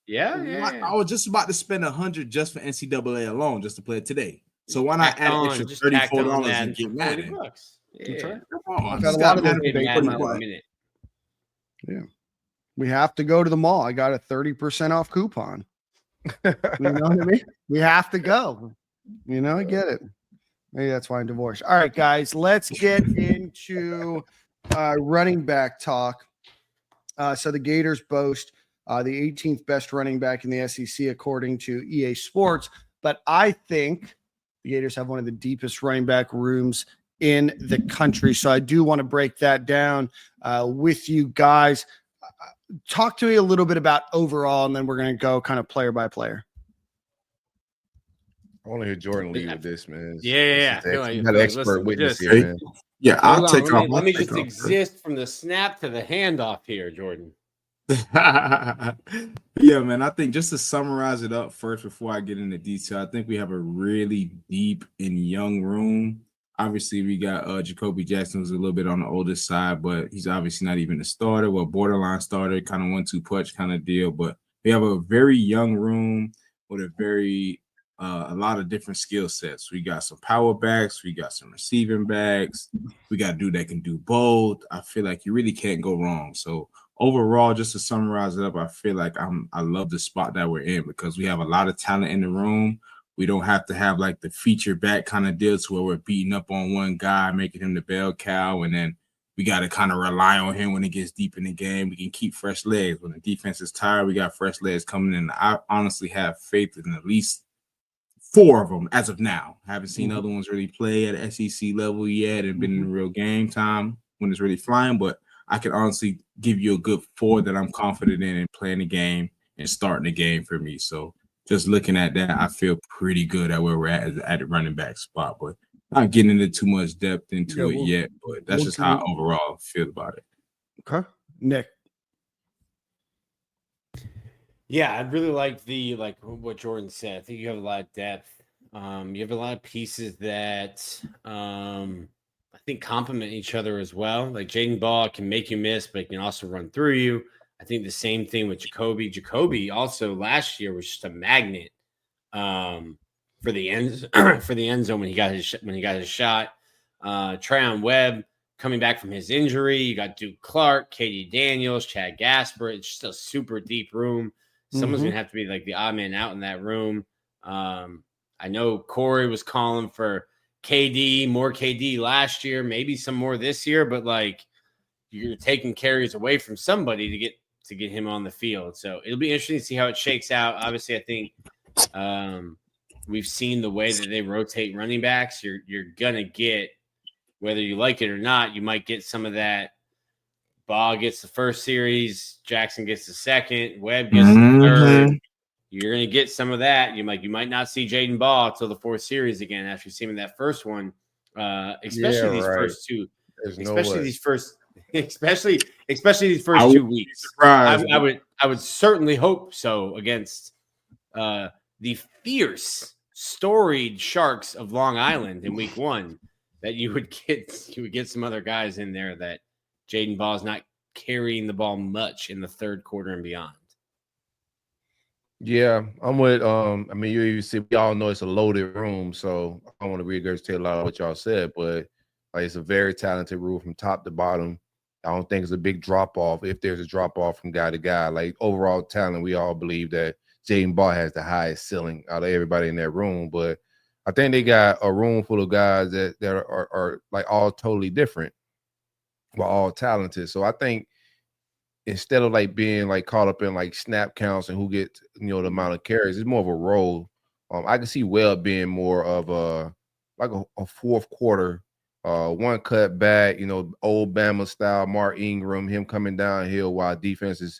I was just about to spend $100 just for NCAA alone, just to play it today. So why not add an extra $34 and get Madden? Yeah. Yeah, we have to go to the mall. I got a 30% off coupon. You know what I mean? We have to go. I get it. Maybe that's why I'm divorced. All right, guys, let's get into running back talk. So the Gators boast the 18th best running back in the SEC, according to EA Sports. But I think the Gators have one of the deepest running back rooms in the country. So I do want to break that down with you guys. Talk to me a little bit about overall, and then we're going to go kind of player by player. I want to hear Jordan lead with this, man. Yeah. You got an expert witness here, man. Yeah, I'll take off. Let me just exist from the snap to the handoff here, Jordan. Yeah, man. I think just to summarize it up first before I get into detail, I think we have a really deep and young room. Obviously, we got Jacoby Jackson, who's a little bit on the older side, but he's obviously not even a starter. Well, borderline starter, kind of 1-2 punch kind of deal. But we have a very young room with a lot of different skill sets. We got some power backs, we got some receiving backs, we got a dude that can do both. I feel like you really can't go wrong. So overall, just to summarize it up, I feel like I love the spot that we're in because we have a lot of talent in the room. We don't have to have like the feature back kind of deal to where we're beating up on one guy, making him the bell cow, and then we got to kind of rely on him when it gets deep in the game. We can keep fresh legs. When the defense is tired, we got fresh legs coming in. I honestly have faith in at least 4 of them as of now. I haven't seen other ones really play at SEC level yet and been in real game time when it's really flying, but I can honestly give you a good 4 that I'm confident in and playing the game and starting the game for me. So just looking at that, I feel pretty good at where we're at the running back spot, but not getting into too much depth into it yet, but that's just how I overall feel about it. Okay. Nick. Yeah, I'd really like what Jordan said. I think you have a lot of depth. You have a lot of pieces that I think complement each other as well. Like Jadan Baugh can make you miss, but he can also run through you. I think the same thing with Jacoby. Jacoby also last year was just a magnet for the end zone when he got his shot. Trayon Webb coming back from his injury. You got Duke Clark, Katie Daniels, Chad Gasper. It's just a super deep room. Someone's going to have to be like the odd man out in that room. I know Corey was calling for more KD last year, maybe some more this year, but like you're taking carries away from somebody to get him on the field. So it'll be interesting to see how it shakes out. Obviously, I think we've seen the way that they rotate running backs. You're going to get, whether you like it or not, you might get some of that. Baugh gets the first series, Jackson gets the second, Webb gets the third. You're going to get some of that. You might not see Jadan Baugh until the 4th series again after you've seen that first one, especially these first 2. Especially these first 2 weeks. I would certainly hope so against the fierce, storied Sharks of Long Island in week 1 that you would get some other guys in there that Jadan Baugh's not carrying the ball much in the third quarter and beyond. Yeah, I'm with I mean, you see, we all know it's a loaded room, so I don't want to regurgitate a lot of what y'all said, but like it's a very talented room from top to bottom. I don't think it's a big drop off if there's a drop off from guy to guy. Like overall talent, we all believe that Jadan Baugh has the highest ceiling out of everybody in that room, but I think they got a room full of guys that are like all totally different, but all talented. So I think instead of like being like caught up in like snap counts and who gets, you know, the amount of carries, it's more of a role. I can see Webb being more of a fourth quarter, one cut back, you know, old Bama style, Mark Ingram, him coming downhill while defense is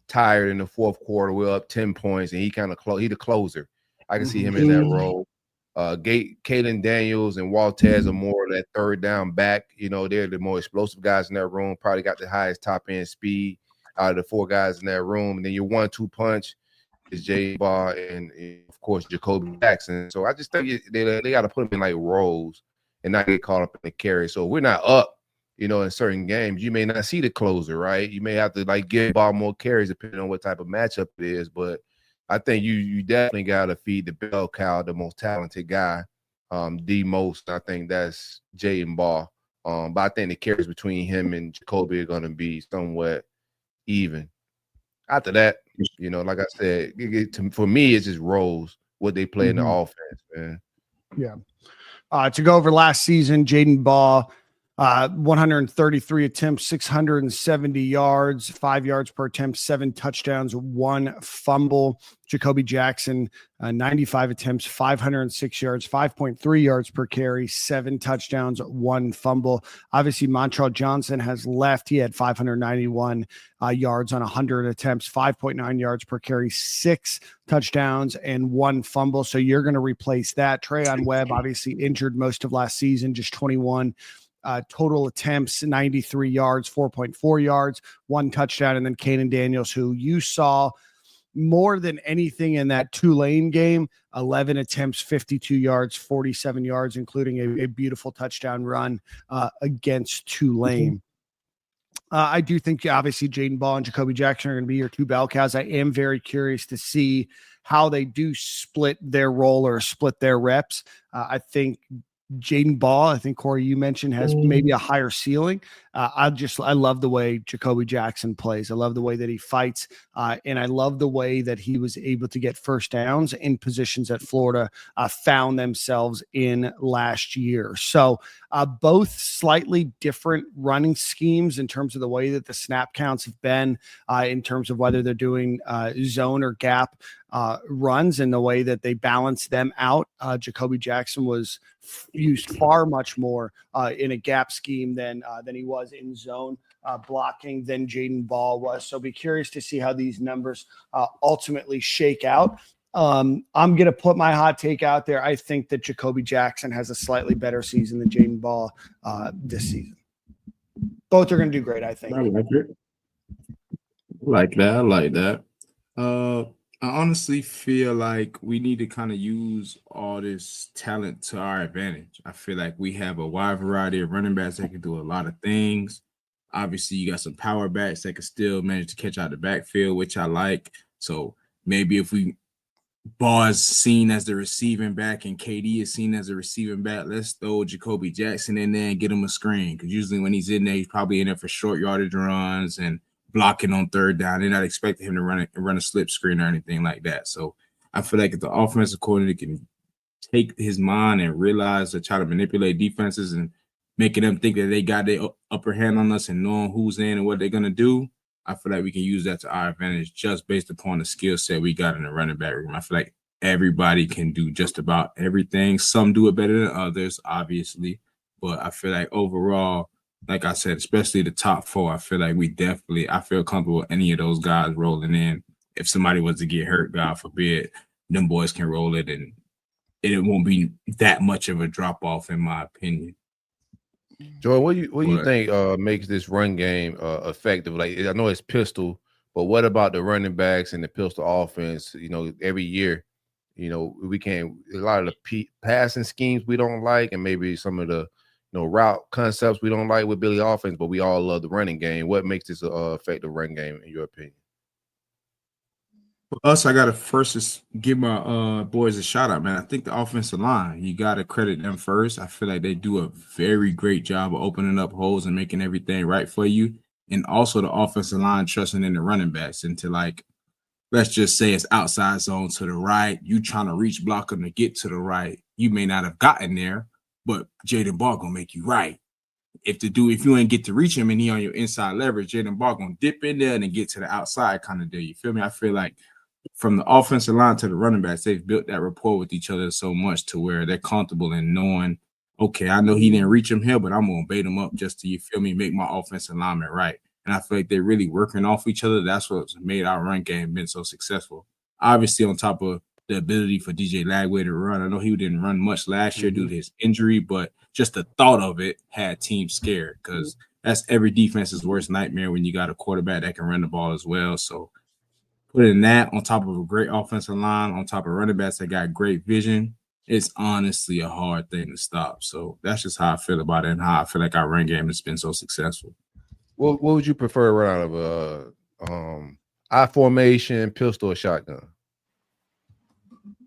tired in the fourth quarter. We're up 10 points and he the closer. I can see him in that role. Caden Daniels and Waltez are more of that third down back. You know, they're the more explosive guys in that room, probably got the highest top end speed out of the four guys in that room. And then your 1-2 punch is Jadan Baugh and of course Jacoby Jackson. So I just think they got to put them in like roles and not get caught up in the carry. So if we're not up, you know, in certain games, you may not see the closer, right? You may have to like give Baugh more carries depending on what type of matchup it is. But I think you definitely got to feed the bell cow, the most talented guy, the most. I think that's Jadan Baugh. But I think the carries between him and Jacoby are going to be somewhat even. After that, you know, like I said, for me, it's just roles, what they play in the offense, man. Yeah. To go over last season, Jadan Baugh, 133 attempts, 670 yards, 5 yards per attempt, 7 touchdowns, 1 fumble. Jacoby Jackson, 95 attempts, 506 yards, 5.3 yards per carry, 7 touchdowns, 1 fumble. Obviously, Montreal Johnson has left. He had 591 yards on 100 attempts, 5.9 yards per carry, 6 touchdowns, and 1 fumble. So you're going to replace that. Trayon Webb, obviously injured most of last season, just 21 total attempts, 93 yards, 4.4 yards, 1 touchdown. And then Caden Daniels, who you saw more than anything in that Tulane game, 11 attempts, 52 yards, 47 yards, including a beautiful touchdown run against Tulane. I do think obviously Jadan Baugh and Jacoby Jackson are going to be your 2 bell cows. I am very curious to see how they do split their role or split their reps. I think Jadan Baugh, I think Corey, you mentioned, has maybe a higher ceiling. I love the way Jacoby Jackson plays. I love the way that he fights. And I love the way that he was able to get first downs in positions that Florida found themselves in last year. So both slightly different running schemes in terms of the way that the snap counts have been, in terms of whether they're doing zone or gap runs and the way that they balance them out. Jacoby Jackson was used far much more in a gap scheme than he was in zone blocking than Jadan Baugh was. So be curious to see how these numbers ultimately shake out. I'm going to put my hot take out there. I think that Jacoby Jackson has a slightly better season than Jadan Baugh this season. Both are going to do great, I think. I like it. I like that. I honestly feel like we need to kind of use all this talent to our advantage. I feel like we have a wide variety of running backs that can do a lot of things. Obviously, you got some power backs that can still manage to catch out the backfield, which I like. So maybe if Baugh is seen as the receiving back and KD is seen as a receiving back, let's throw Jacoby Jackson in there and get him a screen. Because usually when he's in there, he's probably in there for short yardage runs and blocking on third down. They're not expecting him to run a slip screen or anything like that. So I feel like if the offensive coordinator can take his mind and realize to try to manipulate defenses and making them think that they got their upper hand on us and knowing who's in and what they're going to do, I feel like we can use that to our advantage just based upon the skill set we got in the running back room. I feel like everybody can do just about everything. Some do it better than others, obviously. But I feel like overall, like I said, especially the top 4, I feel like I feel comfortable with any of those guys rolling in. If somebody was to get hurt, God forbid, them boys can roll it and it won't be that much of a drop-off, in my opinion. Joy, what do you think makes this run game effective? Like, I know it's pistol, but what about the running backs and the pistol offense? You know, every year, you know, a lot of the passing schemes we don't like, and maybe some of the, route concepts we don't like with Billy offense, but we all love the running game. What makes this effective run game in your opinion? For us, I gotta first just give my boys a shout out, man. I think the offensive line, you gotta credit them first. I feel like they do a very great job of opening up holes and making everything right for you. And also the offensive line trusting in the running backs into, like, let's just say it's outside zone to the right. You trying to reach block them to get to the right. You may not have gotten there, but Jadan Baugh gonna make you right. If you ain't get to reach him and he on your inside leverage, Jadan Baugh gonna dip in there and then get to the outside kind of deal. You feel me? I feel like from the offensive line to the running backs, they've built that rapport with each other so much to where they're comfortable in knowing, okay, I know he didn't reach him here, but I'm going to bait him up just to, you feel me, make my offensive lineman right. And I feel like they're really working off each other. That's what's made our run game been so successful. Obviously, on top of the ability for DJ Lagway to run. I know he didn't run much last year due to his injury, but just the thought of it had teams scared because that's every defense's worst nightmare when you got a quarterback that can run the ball as well. So putting that on top of a great offensive line, on top of running backs that got great vision, it's honestly a hard thing to stop. So that's just how I feel about it and how I feel like our run game has been so successful. What would you prefer to run out of I formation, pistol, or shotgun?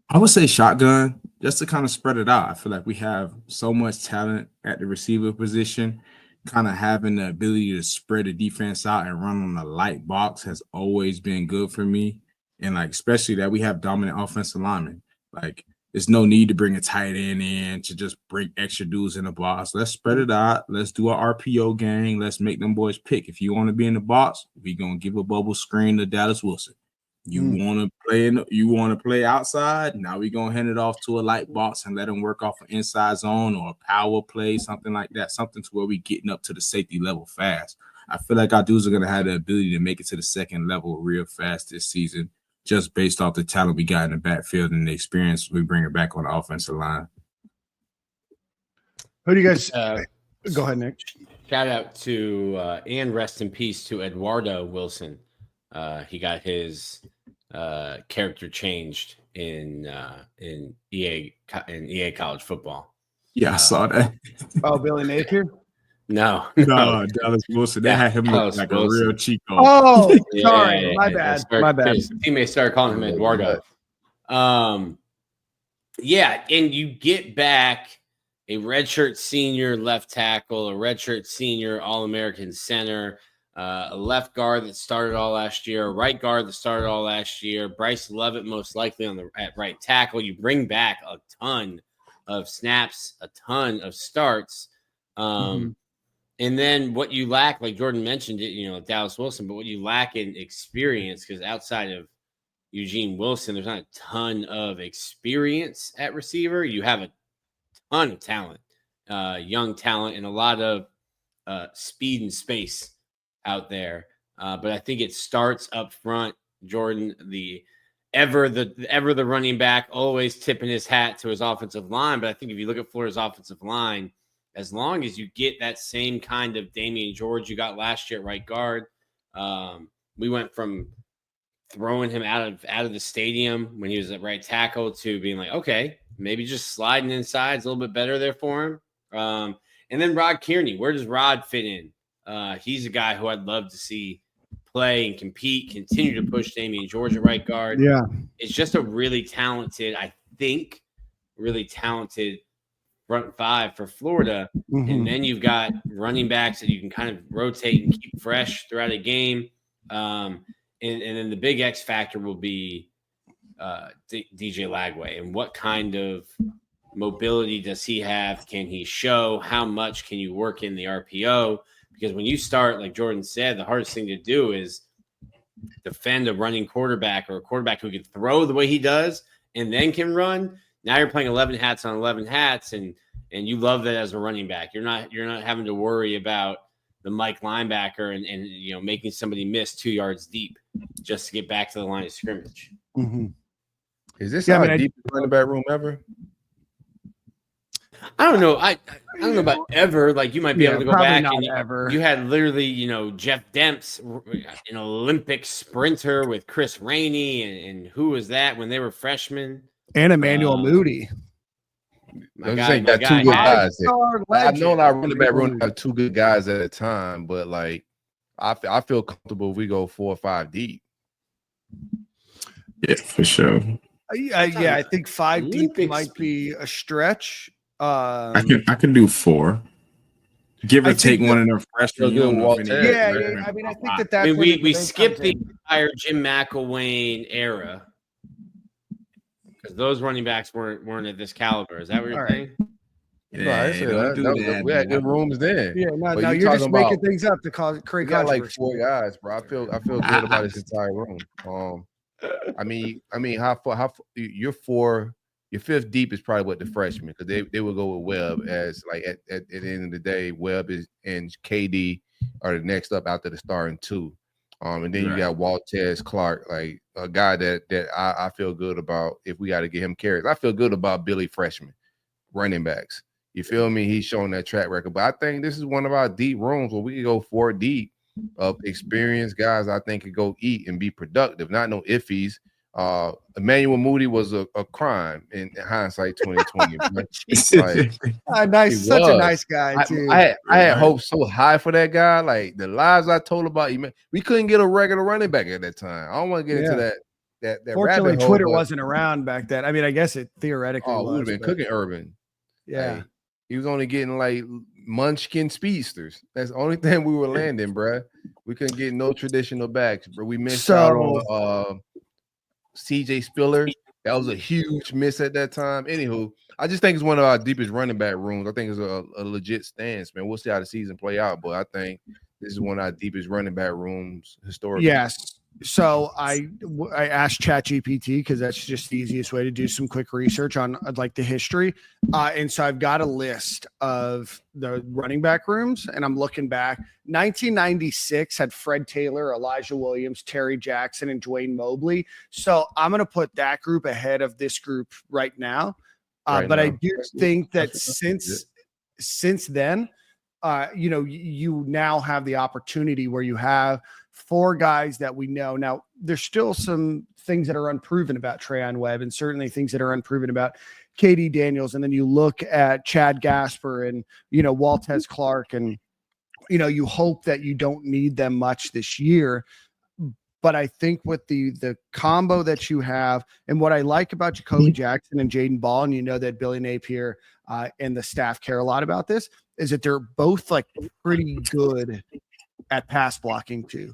I would say shotgun just to kind of spread it out. I feel like we have so much talent at the receiver position. Kind of having the ability to spread the defense out and run on a light box has always been good for me. And like, especially that we have dominant offensive linemen. Like, there's no need to bring a tight end in to just bring extra dudes in the box. Let's spread it out. Let's do our RPO gang. Let's make them boys pick. If you want to be in the box, we're gonna give a bubble screen to Dallas Wilson. You want to play outside? Now we're going to hand it off to a light box and let them work off an inside zone or a power play, something like that, something to where we're getting up to the safety level fast. I feel like our dudes are going to have the ability to make it to the second level real fast this season, just based off the talent we got in the backfield and the experience we bring it back on the offensive line. Who do you guys go ahead, Nick? Shout out to and rest in peace to Eduardo Wilson. He got his character changed in EA college football. Yeah, I saw that. Oh, Billy Napier? No, Dallas Wilson. They had him look like Wilson. A real Chico. Oh, sorry, my bad. My bad. His teammates started calling him Eduardo. Yeah, and you get back a redshirt senior left tackle, a redshirt senior All-American center, a left guard that started all last year, a right guard that started all last year, Bryce Lovett most likely at right tackle. You bring back a ton of snaps, a ton of starts. And then what you lack, like Jordan mentioned it, Dallas Wilson, but what you lack in experience, because outside of Eugene Wilson, there's not a ton of experience at receiver. You have a ton of talent, young talent, and a lot of speed and space out there. But I think it starts up front. Jordan, the running back, always tipping his hat to his offensive line. But I think if you look at Florida's offensive line, as long as you get that same kind of Damian George you got last year at right guard, we went from throwing him out of the stadium when he was at right tackle to being like, okay, maybe just sliding inside is a little bit better there for him. And then Rod Kearney, where does Rod fit in? He's a guy who I'd love to see play and compete, continue to push Damian George at right guard. Yeah. It's just a really talented front five for Florida. And then you've got running backs that you can kind of rotate and keep fresh throughout a game. And then the big X factor will be DJ Lagway and what kind of mobility does he have? Can he show? How much can you work in the RPO? Because when you start, like Jordan said, the hardest thing to do is defend a running quarterback or a quarterback who can throw the way he does and then can run. Now you're playing 11 hats on 11 hats, and you love that as a running back. You're not having to worry about the Mike linebacker and making somebody miss 2 yards deep just to get back to the line of scrimmage. Is this our deepest running back room ever? I don't know. I don't know about ever. Like you might be able to go back and ever. You had literally, Jeff Demps, an Olympic sprinter with Chris Rainey, and who was that when they were freshmen? And Emmanuel Moody. I'm just saying, got two good guys. I know our running back room have two good guys at a time, but like I feel comfortable if we go 4 or 5 deep. Yeah, for sure. I think 5 deep might be a stretch. I can do 4. Give or take one of them freshmen. I mean, I think that's. We skipped the entire Jim McElwain era because those running backs weren't at this caliber. Is that what you're saying? Yeah, we had good rooms then. Yeah, now you're just making things up to create controversy. Like 4 guys, bro. I feel good about this entire room. I mean, how you're 4. Your 5th deep is probably what the freshmen, because they would go with Webb as like at the end of the day, Webb and KD are the next up after the starting 2. And then you got Waltez Clark, like a guy that I feel good about if we got to get him carries. I feel good about Billy freshman running backs. You feel me? He's showing that track record. But I think this is one of our deep rooms where we can go 4 deep of experienced guys I think could go eat and be productive, not no iffies. Emmanuel Moody was a crime in hindsight 2020. Such a nice guy too. I had hopes so high for that guy. Like the lies I told about, we couldn't get a regular running back at that time. I don't want to get into that. Fortunately, rabbit hole, Twitter wasn't around back then. I mean, I guess it theoretically would have been cooking Urban. Yeah, he was only getting like munchkin speedsters. That's the only thing we were landing, bruh. We couldn't get no traditional backs, but we missed out on CJ Spiller. That was a huge miss at that time. Anywho, I just think it's one of our deepest running back rooms. I think it's a legit stance, man. We'll see how the season play out, but I think this is one of our deepest running back rooms historically. Yes. So I asked ChatGPT because that's just the easiest way to do some quick research on like the history. And so I've got a list of the running back rooms, and I'm looking back. 1996 had Fred Taylor, Elijah Williams, Terry Jackson, and Dwayne Mobley. So I'm going to put that group ahead of this group right now. But I do think that since then, you now have the opportunity where you have 4 guys that we know. Now, there's still some things that are unproven about Trayon Webb, and certainly things that are unproven about KD Daniels. And then you look at Chad Gasper and, Waltez Clark, and, you hope that you don't need them much this year. But I think with the combo that you have, and what I like about Jacoby Jackson and Jadan Baugh, and that Billy Napier and the staff care a lot about this, is that they're both like pretty good at pass blocking too.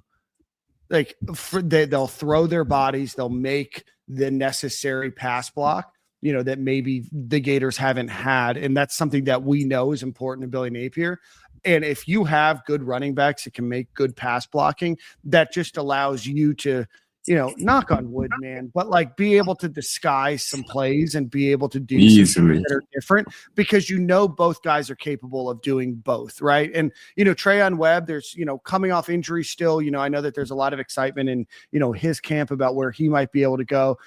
Like they'll throw their bodies, they'll make the necessary pass block, that maybe the Gators haven't had. And that's something that we know is important to Billy Napier. And if you have good running backs that can make good pass blocking, that just allows you to, knock on wood, man, but like be able to disguise some plays and be able to do easily that are different, because both guys are capable of doing both, right? And Trayon Webb, there's coming off injury still. I know that there's a lot of excitement in his camp about where he might be able to go.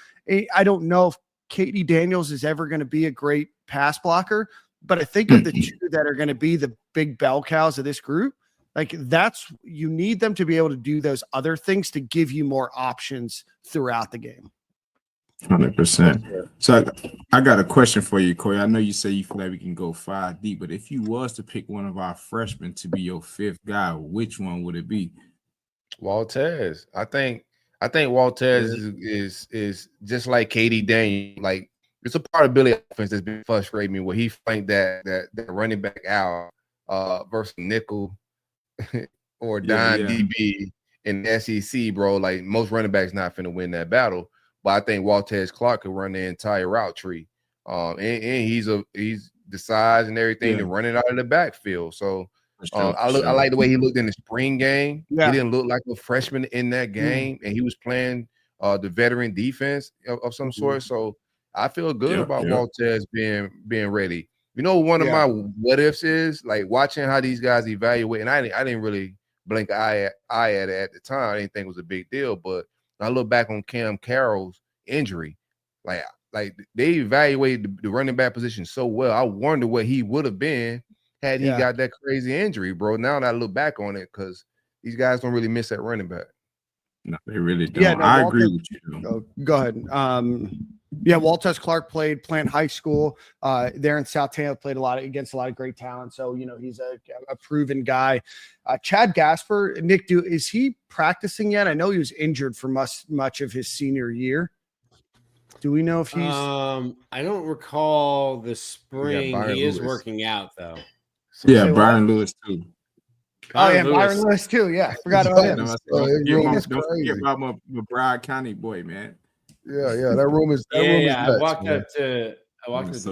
I don't know if KD Daniels is ever going to be a great pass blocker, but I think of the 2 that are going to be the big bell cows of this group, like you need them to be able to do those other things to give you more options throughout the game. 100%. So I got a question for you, Corey. I know you say you feel like we can go 5 deep, but if you was to pick one of our freshmen to be your 5th guy, which one would it be? Waltez. I think Waltez is just like KD Daniels. Like, it's a part of Billy's offense that's been frustrating me, where he flanked that running back out versus nickel or dime DB in the SEC, bro. Like, most running backs not finna win that battle, but I think Waltez Clark could run the entire route tree. And he's the size and everything to run it out of the backfield. So I like the way he looked in the spring game. He didn't look like a freshman in that game, and he was playing the veteran defense of some sort. So I feel good about Waltez being ready. One of my what ifs is like watching how these guys evaluate, and I didn't really blink an eye at it at the time. I didn't think it was a big deal, but I look back on Cam Carroll's injury, like they evaluated the running back position so well. I wonder what he would have been had he got that crazy injury, bro. Now that I look back on it, because these guys don't really miss that running back. No, they really don't. I agree with you. Go ahead. Yeah, Waltez Clark played Plant High School there in South Tampa, played against a lot of great talent. So, he's a proven guy. Chad Gasper, Nick, is he practicing yet? I know he was injured for much of his senior year. Do we know if he's I don't recall the spring. He is working out though. Yeah, Byron Lewis too. Byron Lewis too. Yeah, forgot about him. Don't forget about my Broward County boy, man. Yeah, that room is. I walked up to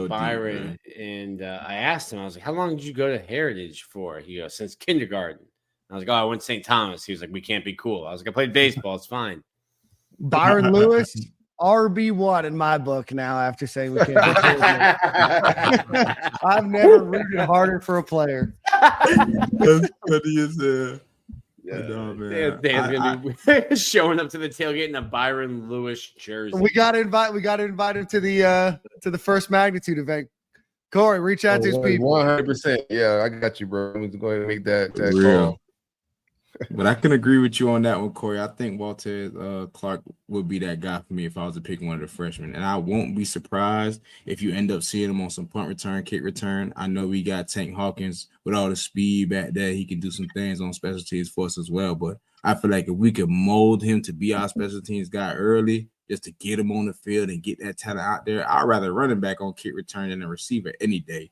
Byron and I asked him. I was like, "How long did you go to Heritage for?" He goes, "Since kindergarten." I was like, "Oh, I went to St. Thomas." He was like, "We can't be cool." I was like, "I played baseball. It's fine." Byron Lewis, RB1 in my book now. After saying we can't be cool, I've never rooted harder for a player. That's funny as hell. Dan's gonna be showing up to the tailgate in a Byron Lewis jersey. We got to invite him to the First Magnitude event. Corey, reach out to his people. 100%. Yeah, I got you, bro. I'm going to make that call. But I can agree with you on that one, Corey. I think Walter Clark would be that guy for me if I was to pick one of the freshmen. And I won't be surprised if you end up seeing him on some punt return, kick return. I know we got Tank Hawkins with all the speed back there. He can do some things on special teams for us as well. But I feel like if we could mold him to be our special teams guy early, just to get him on the field and get that talent out there, I'd rather running back on kick return than a receiver any day.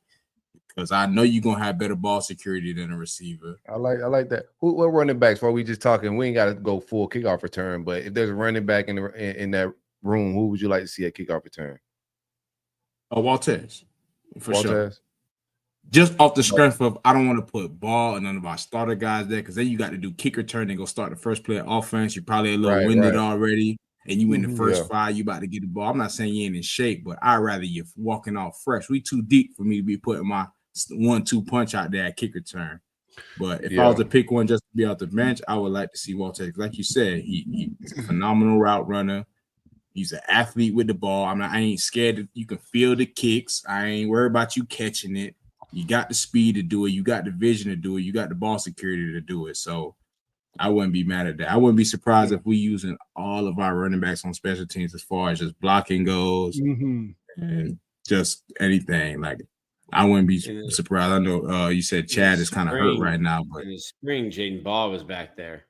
Because I know you're gonna have better ball security than a receiver. I like that. What running backs? While we just talking, we ain't got to go full kickoff return. But if there's a running back in that room, who would you like to see at kickoff return? Waltez, for sure. Just off the strength of, I don't want to put Ball and none of our starter guys there because then you got to do kick return and go start the first play of offense. You're probably a little winded already, and you in the first 5, you about to get the ball. I'm not saying you ain't in shape, but I'd rather you walking off fresh. We too deep for me to be putting my 1-2 punch out there at kick return. But if I was to pick one just to be off the bench, I would like to see Walter. Like you said, he's a phenomenal route runner. He's an athlete with the ball. I ain't scared. You can feel the kicks. I ain't worried about you catching it. You got the speed to do it. You got the vision to do it. You got the ball security to do it. So I wouldn't be mad at that. I wouldn't be surprised if we using all of our running backs on special teams as far as just blocking goes and just anything. Like, I wouldn't be surprised. I know you said Chad is kind of hurt right now, but in the spring, Jadan Baugh was back there.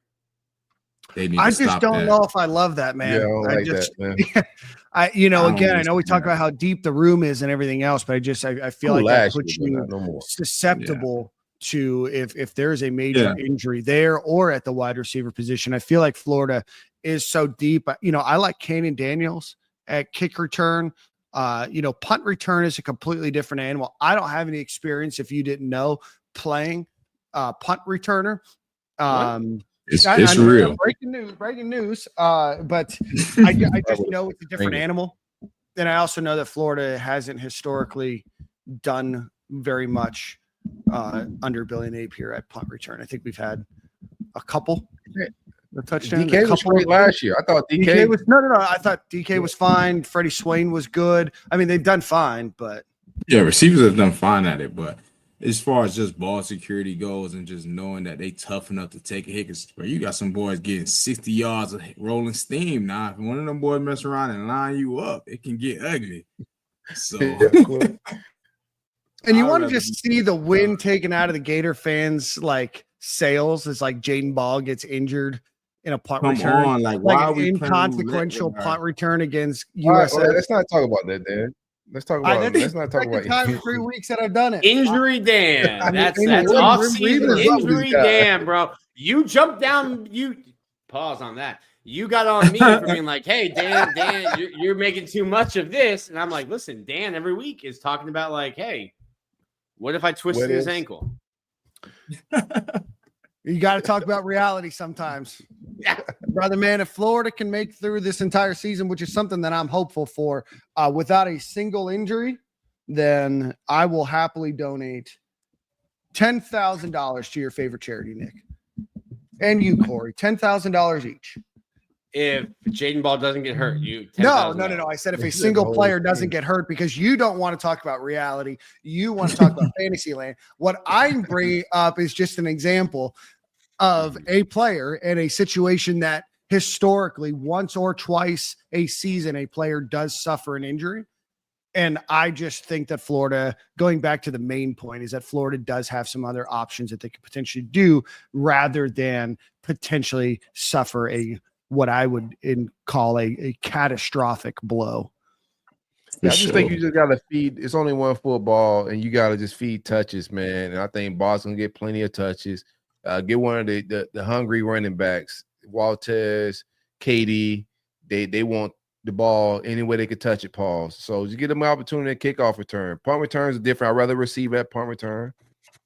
I just don't know if I love that, man. Yeah, I don't like that, man. I know we talk about how deep the room is and everything else, but I feel like that puts you susceptible to if there's a major injury there or at the wide receiver position. I feel like Florida is so deep. I like Kanan Daniels at kick return. Punt return is a completely different animal. I don't have any experience, if you didn't know, playing punt returner. It's real. Breaking news. But I just know it's a different animal. And I also know that Florida hasn't historically done very much under Billy Napier at punt return. I think we've had a couple. The touchdown. DK was great last year. I thought DK was no. I thought DK was fine. Freddie Swain was good. I mean, they've done fine, but receivers have done fine at it. But as far as just ball security goes and just knowing that they tough enough to take a hit, because you got some boys getting 60 yards of rolling steam now. If one of them boys mess around and line you up, it can get ugly. So. And you want to just see the wind taken out of the Gator fans like sails as like Jadan Baugh gets injured in a punt return. Why an inconsequential punt return against USA. USA. Let's not talk about that, Dan. Let's talk about. Let's not talk about time in 3 weeks that I've done it. Injury Dan. That's off-season injury Dan, bro. You jumped down. You pause on that. You got on me for being like, "Hey, Dan, you're making too much of this," and I'm like, "Listen, Dan, every week is talking about like, hey, what if I twisted his ankle?" You got to talk about reality sometimes. Brother, man, if Florida can make through this entire season, which is something that I'm hopeful for, without a single injury, then I will happily donate $10,000 to your favorite charity, Nick. And you, Corey, $10,000 each. If Jadan Baugh doesn't get hurt, No. I said if a single player doesn't get hurt, because you don't want to talk about reality, you want to talk about fantasy land. What I'm bringing up is just an example of a player in a situation that historically, once or twice a season, a player does suffer an injury. And I just think that Florida, going back to the main point, is that Florida does have some other options that they could potentially do rather than potentially suffer what I would call a catastrophic blow. Yeah, I just think you just got to feed. It's only one football, and you got to just feed touches, man. And I think Baugh's going to get plenty of touches. Get one of the hungry running backs, Waltez, KD. They want the ball any way they could touch it, pause. So you get them an opportunity at kickoff return. Punt returns are different. I'd rather receive at punt return.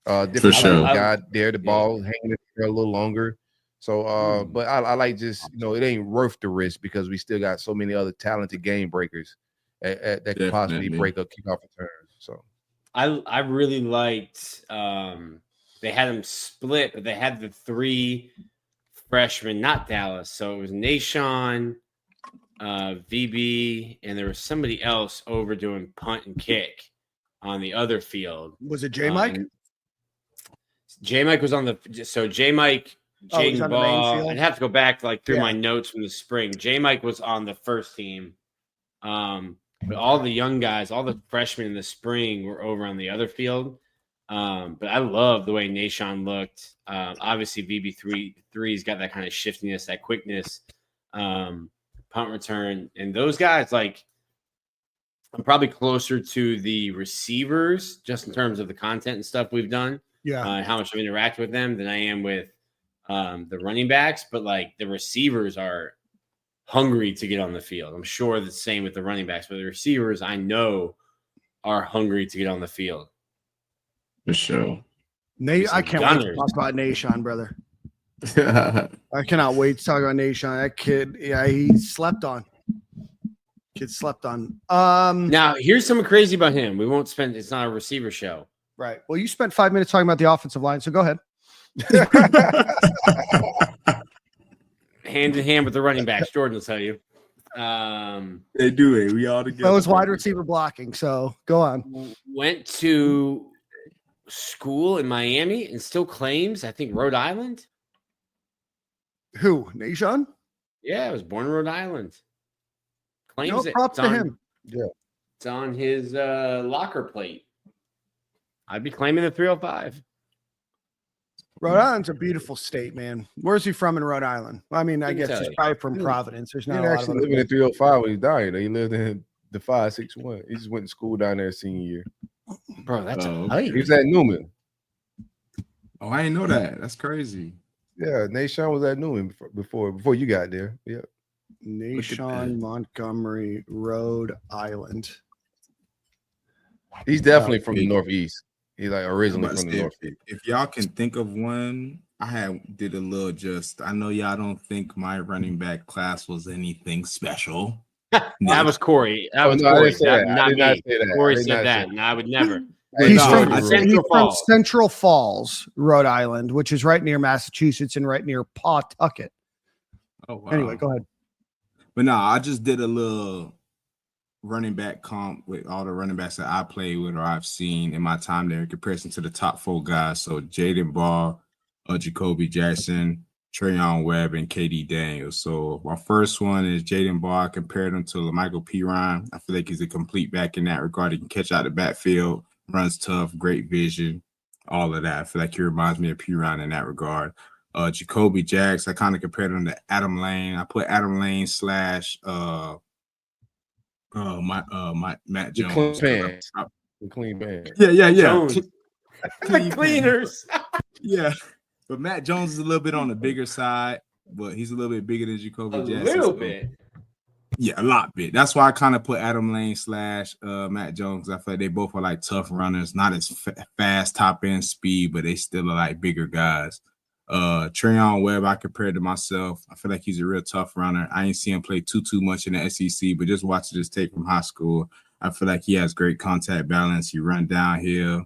Different guy there, the ball hanging there a little longer. So, but I like just, it ain't worth the risk because we still got so many other talented game breakers that could possibly break up kickoff returns. So I really liked they had them split, but they had the 3 freshmen, not Dallas. So it was Nahshon, VB, and there was somebody else over doing punt and kick on the other field. Was it J-Mike? J-Mike was on J-Mike, Jadan Baugh. I'd have to go back through my notes from the spring. J-Mike was on the first team. But all the young guys, all the freshmen in the spring were over on the other field. But I love the way Nahshon looked. Obviously, VB3's got that kind of shiftiness, that quickness, punt return. And those guys, I'm probably closer to the receivers just in terms of the content and stuff we've done. Yeah. And how much I've interacted with them than I am with the running backs. But, the receivers are hungry to get on the field. I'm sure the same with the running backs, but the receivers I know are hungry to get on the field. For sure. I can't wait to talk about Nahshon, brother. I cannot wait to talk about Nahshon. That kid, he slept on. Kid slept on. Now, here's something crazy about him. We won't spend – it's not a receiver show. Right. Well, you spent 5 minutes talking about the offensive line, so go ahead. Hand in hand with the running backs, Jordan will tell you. They do it. We all together. That was wide receiver blocking, so go on. Went to school in Miami and still claims, I think, Rhode Island. Who? Nahshon? Yeah, I was born in Rhode Island. Claims props to him. Yeah. It's on his locker plate. I'd be claiming the 305. Rhode Island's a beautiful state, man. Where's he from in Rhode Island? I mean, I guess he's probably from Providence. There's not a lot of living in 305 when he died. He lived in the 561. He just went to school down there senior year. Bro, that's he was at Newman. Oh, I didn't know that. That's crazy. Yeah, Nahshon was at Newman before you got there. Yeah. Nahshon, Montgomery, Rhode Island. He's definitely from the Northeast. He's originally from the Northeast. If y'all can think of one, I did a little I know y'all don't think my running back class was anything special. That was Corey. That was Corey. Not me. Corey said that, and I would never. He's from Central Falls, Rhode Island, which is right near Massachusetts and right near Pawtucket. Oh, wow. Anyway, go ahead. But no, I just did a little running back comp with all the running backs that I played with or I've seen in my time there in comparison to the top 4 guys. So Jadan Baugh, Jacoby Jackson, Trayon Webb, and KD Daniels. So my first one is Jadan Baugh. I compared him to Michael Pirine. I feel like he's a complete back in that regard. He can catch out the backfield, runs tough, great vision, all of that. I feel like he reminds me of Pirine in that regard. Jacoby Jackson, I kind of compared him to Adam Lane. I put Adam Lane / Matt Jones. The clean band. Yeah. Cleaners. Yeah. But Matt Jones is a little bit on the bigger side, but he's a little bit bigger than Jacoby Jackson. A little bit. Yeah, a lot bit. That's why I kind of put Adam Lane / Matt Jones. I feel like they both are tough runners, not as fast top end speed, but they still are bigger guys. Trayon Webb, I compared to myself. I feel like he's a real tough runner. I ain't seen him play too much in the SEC, but just watching his tape from high school, I feel like he has great contact balance. He run downhill.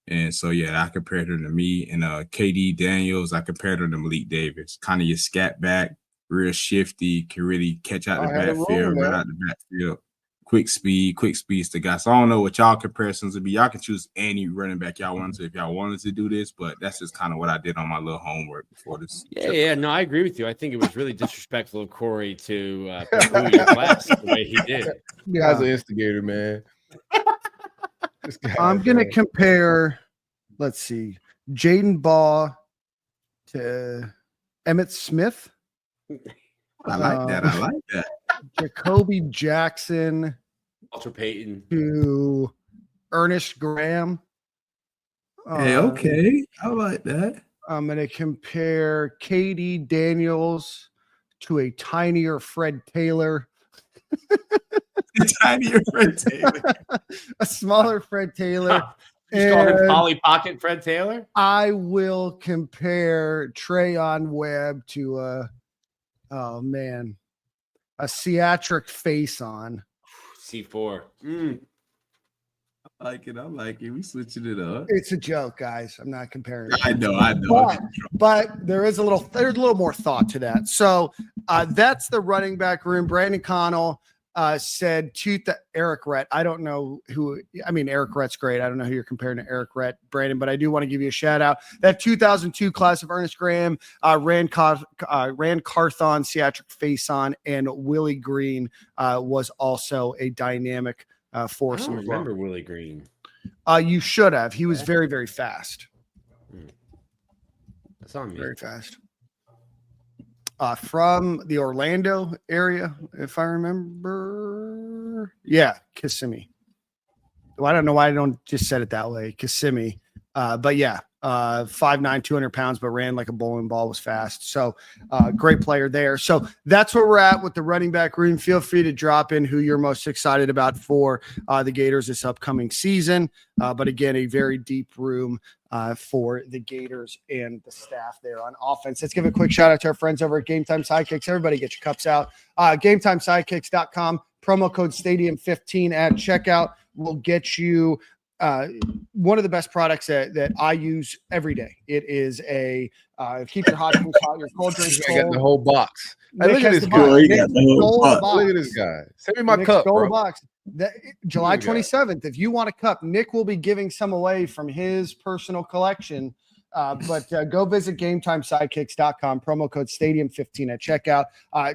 And so, yeah, I compared him to me. And KD Daniels, I compared him to Malik Davis. Kind of your scat back, real shifty, can really catch out the backfield, run out the backfield quick speed's the guy. So I don't know what y'all comparisons would be. Y'all can choose any running back y'all wanted to if y'all wanted to do this, but that's just kind of what I did on my little homework before this. Yeah, no, I agree with you. I think it was really disrespectful of Corey to poo-poo your class the way he did. Yeah, Guy's an instigator, man. I'm gonna compare. Let's see, Jadan Baugh to Emmitt Smith. I like that. Jacoby Jackson Walter Payton to Ernest Graham. Hey, okay. I like that. I'm going to compare Katie Daniels to a tinier Fred Taylor. Tinier Fred Taylor. A smaller Fred Taylor. You call him Polly Pocket Fred Taylor? I will compare Trayon Webb to a theatric face on. C4. I like it. We switching it up. It's a joke, guys. I'm not comparing. I know. But there's a little more thought to that. So that's the running back room. Brandon Connell said to Eric Rhett. I don't know who. I mean, Eric Rhett's great. I don't know who you're comparing to Eric Rhett, Brandon, but I do want to give you a shout out. That 2002 class of Ernest Graham, Rand Carthon, Theatric Faison, and Willie Green was also a dynamic force. I don't remember Willie Green. You should have. He was very, very fast. That's on me. Very fast. From the Orlando area, if I remember. Yeah, Kissimmee. Well, I don't know why I don't just said it that way. Kissimmee. But yeah, 5'9", 200 pounds, but ran like a bowling ball, was fast. So great player there. So that's where we're at with the running back room. Feel free to drop in who you're most excited about for the Gators this upcoming season. But again, a very deep room for the Gators and the staff there on offense. Let's give a quick shout out to our friends over at Game Time Sidekicks. Everybody get your cups out. GameTimeSidekicks.com, promo code Stadium15 at checkout will get you one of the best products that I use every day. It is a keep your hot drinks hot, your cold drinks cold. I got the whole box. Hey, look at this guy. Look at this guy. Send me my cup, bro. Box. July 27th. If you want a cup, Nick will be giving some away from his personal collection. But go visit GameTimeSidekicks.com, promo code Stadium15 at checkout.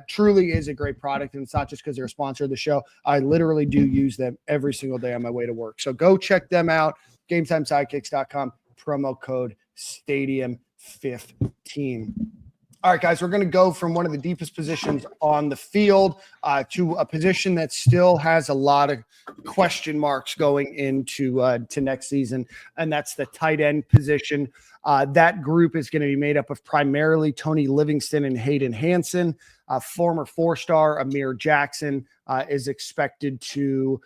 Truly is a great product, and it's not just because they're a sponsor of the show. I literally do use them every single day on my way to work. So go check them out, GameTimeSidekicks.com, promo code Stadium15. All right, guys, we're going to go from one of the deepest positions on the field to a position that still has a lot of question marks going into to next season, and that's the tight end position. That group is going to be made up of primarily Tony Livingston and Hayden Hansen. Former four-star Amir Jackson is expected to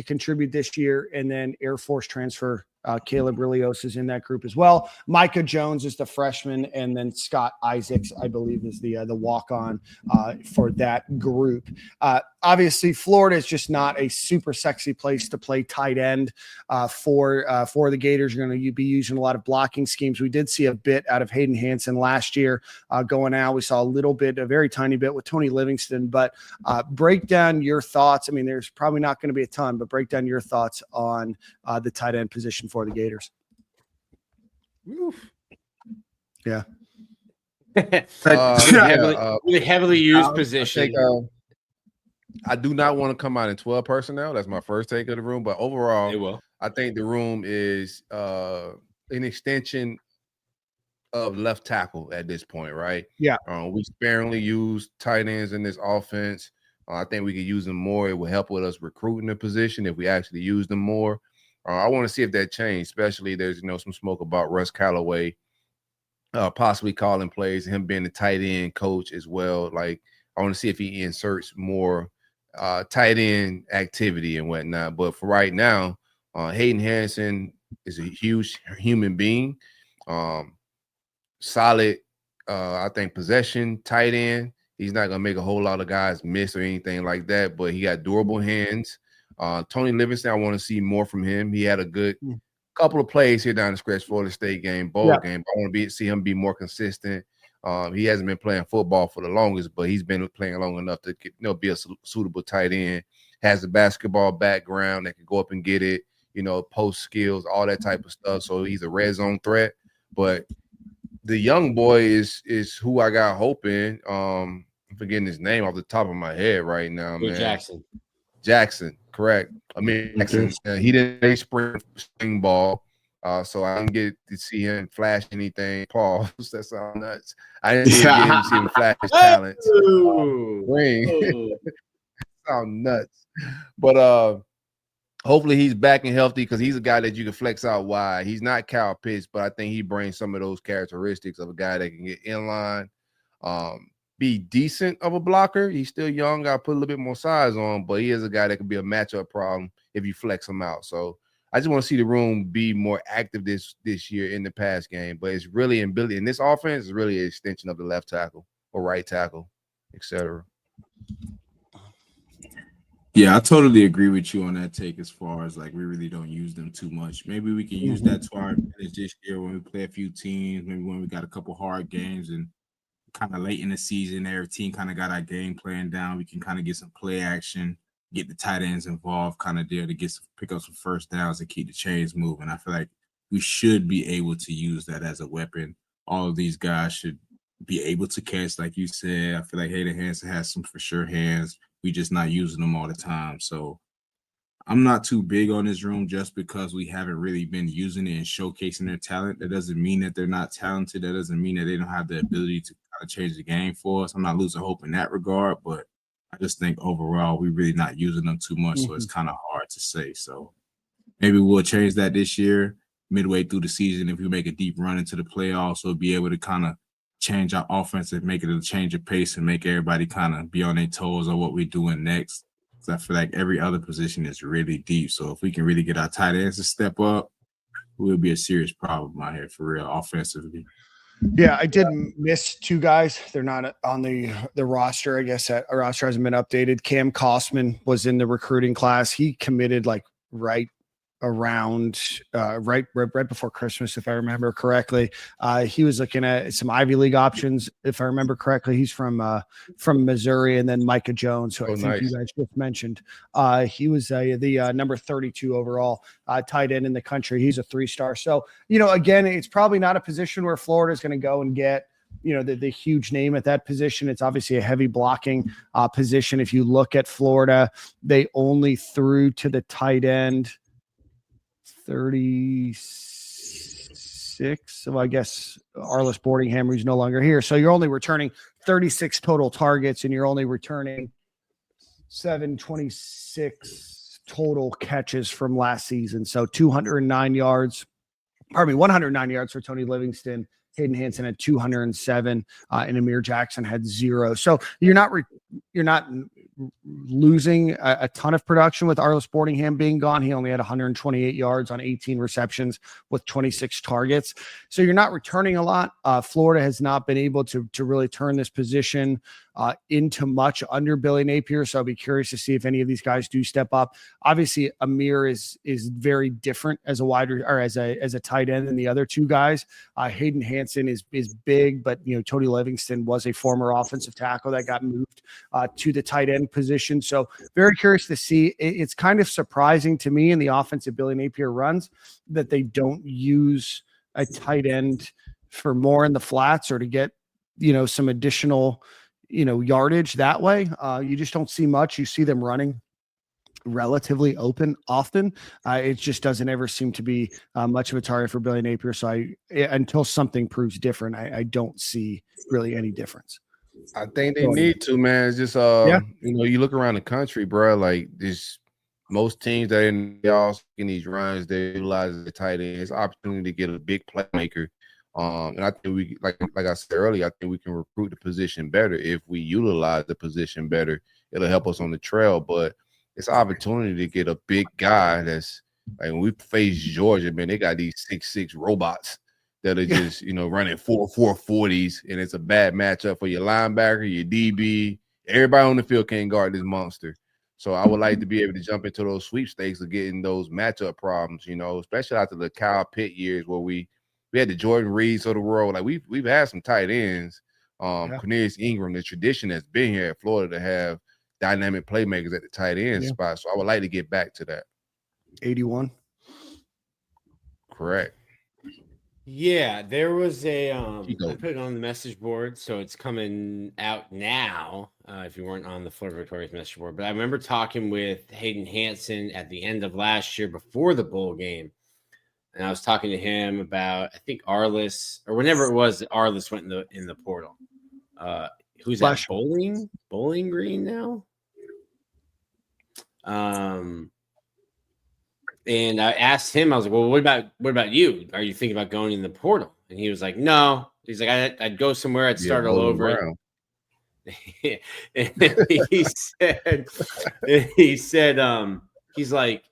contribute this year, and then Air Force transfer Caleb Rillios is in that group as well. Micah Jones is the freshman, and then Scott Isaacs, I believe, is the walk-on for that group. Obviously, Florida is just not a super sexy place to play tight end for the Gators. You're going to be using a lot of blocking schemes. We did see a bit out of Hayden Hansen last year going out. We saw a little bit, a very tiny bit with Tony Livingston. But break down your thoughts. I mean, there's probably not going to be a ton, but break down your thoughts on the tight end position for the Gators. Oof. Yeah. Really heavily used position. I do not want to come out in 12 personnel. That's my first take of the room. But overall, I think the room is an extension of left tackle at this point, right? Yeah. We sparingly use tight ends in this offense. I think we could use them more. It will help with us recruiting the position if we actually use them more. I want to see if that changed, especially there's some smoke about Russ Callaway possibly calling plays, him being the tight end coach as well. Like, I want to see if he inserts more tight end activity and whatnot. But for right now, Hayden Hansen is a huge human being. Solid, I think, possession, tight end. He's not going to make a whole lot of guys miss or anything like that, but he got durable hands. Tony Livingston, I want to see more from him. He had a good couple of plays here down the stretch, Florida State game, bowl game. I want to see him be more consistent. He hasn't been playing football for the longest, but he's been playing long enough to be a suitable tight end. has the basketball background that can go up and get it, post skills, all that type of stuff. So he's a red zone threat. But the young boy is who I got hoping. I'm forgetting his name off the top of my head right now, man. Jackson, correct. Jackson. He didn't play spring ball. So I didn't get to see him flash anything. Pause. That sounds nuts. I didn't see him flash his talents. Sound nuts. But hopefully he's back and healthy because he's a guy that you can flex out wide. He's not Kyle Pitts, but I think he brings some of those characteristics of a guy that can get in line, be decent of a blocker. He's still young. Got to put a little bit more size on, but he is a guy that can be a matchup problem if you flex him out. So I just want to see the room be more active this year in the pass game. But it's really in this offense is really an extension of the left tackle or right tackle, etc. Yeah, I totally agree with you on that take as far as like we really don't use them too much. Maybe we can use that to our advantage this year when we play a few teams, maybe when we got a couple hard games and kind of late in the season, every team kind of got our game plan down. We can kind of get some play action, get the tight ends involved kind of there to pick up some first downs and keep the chains moving. I feel like we should be able to use that as a weapon. All of these guys should be able to catch, like you said. I feel like Hayden Hansen has some for sure hands. We just not using them all the time. So I'm not too big on this room just because we haven't really been using it and showcasing their talent. That doesn't mean that they're not talented. That doesn't mean that they don't have the ability to kind of change the game for us. I'm not losing hope in that regard, but I just think overall we're really not using them too much, so it's kind of hard to say. So maybe we'll change that this year, midway through the season. If we make a deep run into the playoffs, we'll be able to kind of change our offense and make it a change of pace and make everybody kind of be on their toes on what we're doing next. Because I feel like every other position is really deep. So if we can really get our tight ends to step up, we'll be a serious problem out here for real offensively. Yeah, I did miss two guys. They're not on the roster. I guess that roster hasn't been updated. Cam Kosman was in the recruiting class. He committed like right around right before Christmas, if I remember correctly. He was looking at some Ivy League options, if I remember correctly. He's from Missouri, and then Micah Jones, who I think you guys just mentioned. He was the number 32 overall tight end in the country. He's a 3-star. So, again, it's probably not a position where Florida is going to go and get the huge name at that position. It's obviously a heavy blocking position. If you look at Florida, they only threw to the tight end 36. So I guess Arliss Boardingham, who's no longer here. So you're only returning 36 total targets, and you're only returning 726 total catches from last season. So 109 yards for Tony Livingston. Hayden Hansen had 207, and Amir Jackson had 0. So you're not losing a ton of production with Arliss Boardingham being gone. He only had 128 yards on 18 receptions with 26 targets. So you're not returning a lot. Florida has not been able to really turn this position into much under Billy Napier. So I'll be curious to see if any of these guys do step up. Obviously, Amir is very different as a as a tight end than the other two guys. Hayden Hansen is big, but Tony Livingston was a former offensive tackle that got moved to the tight end position. So very curious to see. It's kind of surprising to me in the offense that Billy Napier runs that they don't use a tight end for more in the flats or to get some additional yardage that way. You just don't see much. You see them running relatively open often. It just doesn't ever seem to be much of a target for Billy Napier. So until something proves different, I don't see really any difference. I think they need to, man. It's just you look around the country, bro, like this most teams that are in these runs, they utilize the tight end. It's an opportunity to get a big playmaker. And I think we, like I said earlier, I think we can recruit the position better if we utilize the position better. It'll help us on the trail, but it's an opportunity to get a big guy that's like when we face Georgia, man, they got these 6'6" robots that are just, running 4.40s, and it's a bad matchup for your linebacker, your DB. Everybody on the field can't guard this monster. So I would like to be able to jump into those sweepstakes of getting those matchup problems, especially after the Kyle Pitt years where we had the Jordan Reeds of the world. Like we've had some tight ends. Cornelius Ingram, the tradition that's been here at Florida to have dynamic playmakers at the tight end spot. So I would like to get back to that. 81. Correct. Yeah, there was a I put it on the message board, so it's coming out now. If you weren't on the Florida Victorious message board, but I remember talking with Hayden Hansen at the end of last year before the bowl game, and I was talking to him about I think Arliss or whenever it was that Arliss went in the portal. Who's that? Bowling Green now. And I asked him, I was like, well, what about you? Are you thinking about going in the portal? And he was like, no. He's like, I'd go somewhere, I'd start all over. And he said, he's like,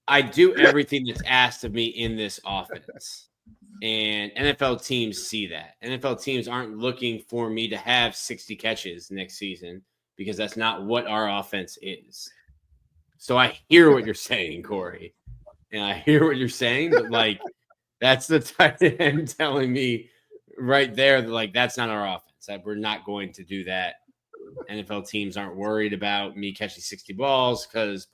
I do everything that's asked of me in this offense. And NFL teams see that. NFL teams aren't looking for me to have 60 catches next season because that's not what our offense is. So I hear what you're saying, Corey, and I hear what you're saying, but like that's the tight end telling me right there that like that's not our offense. That we're not going to do that. NFL teams aren't worried about me catching 60 balls because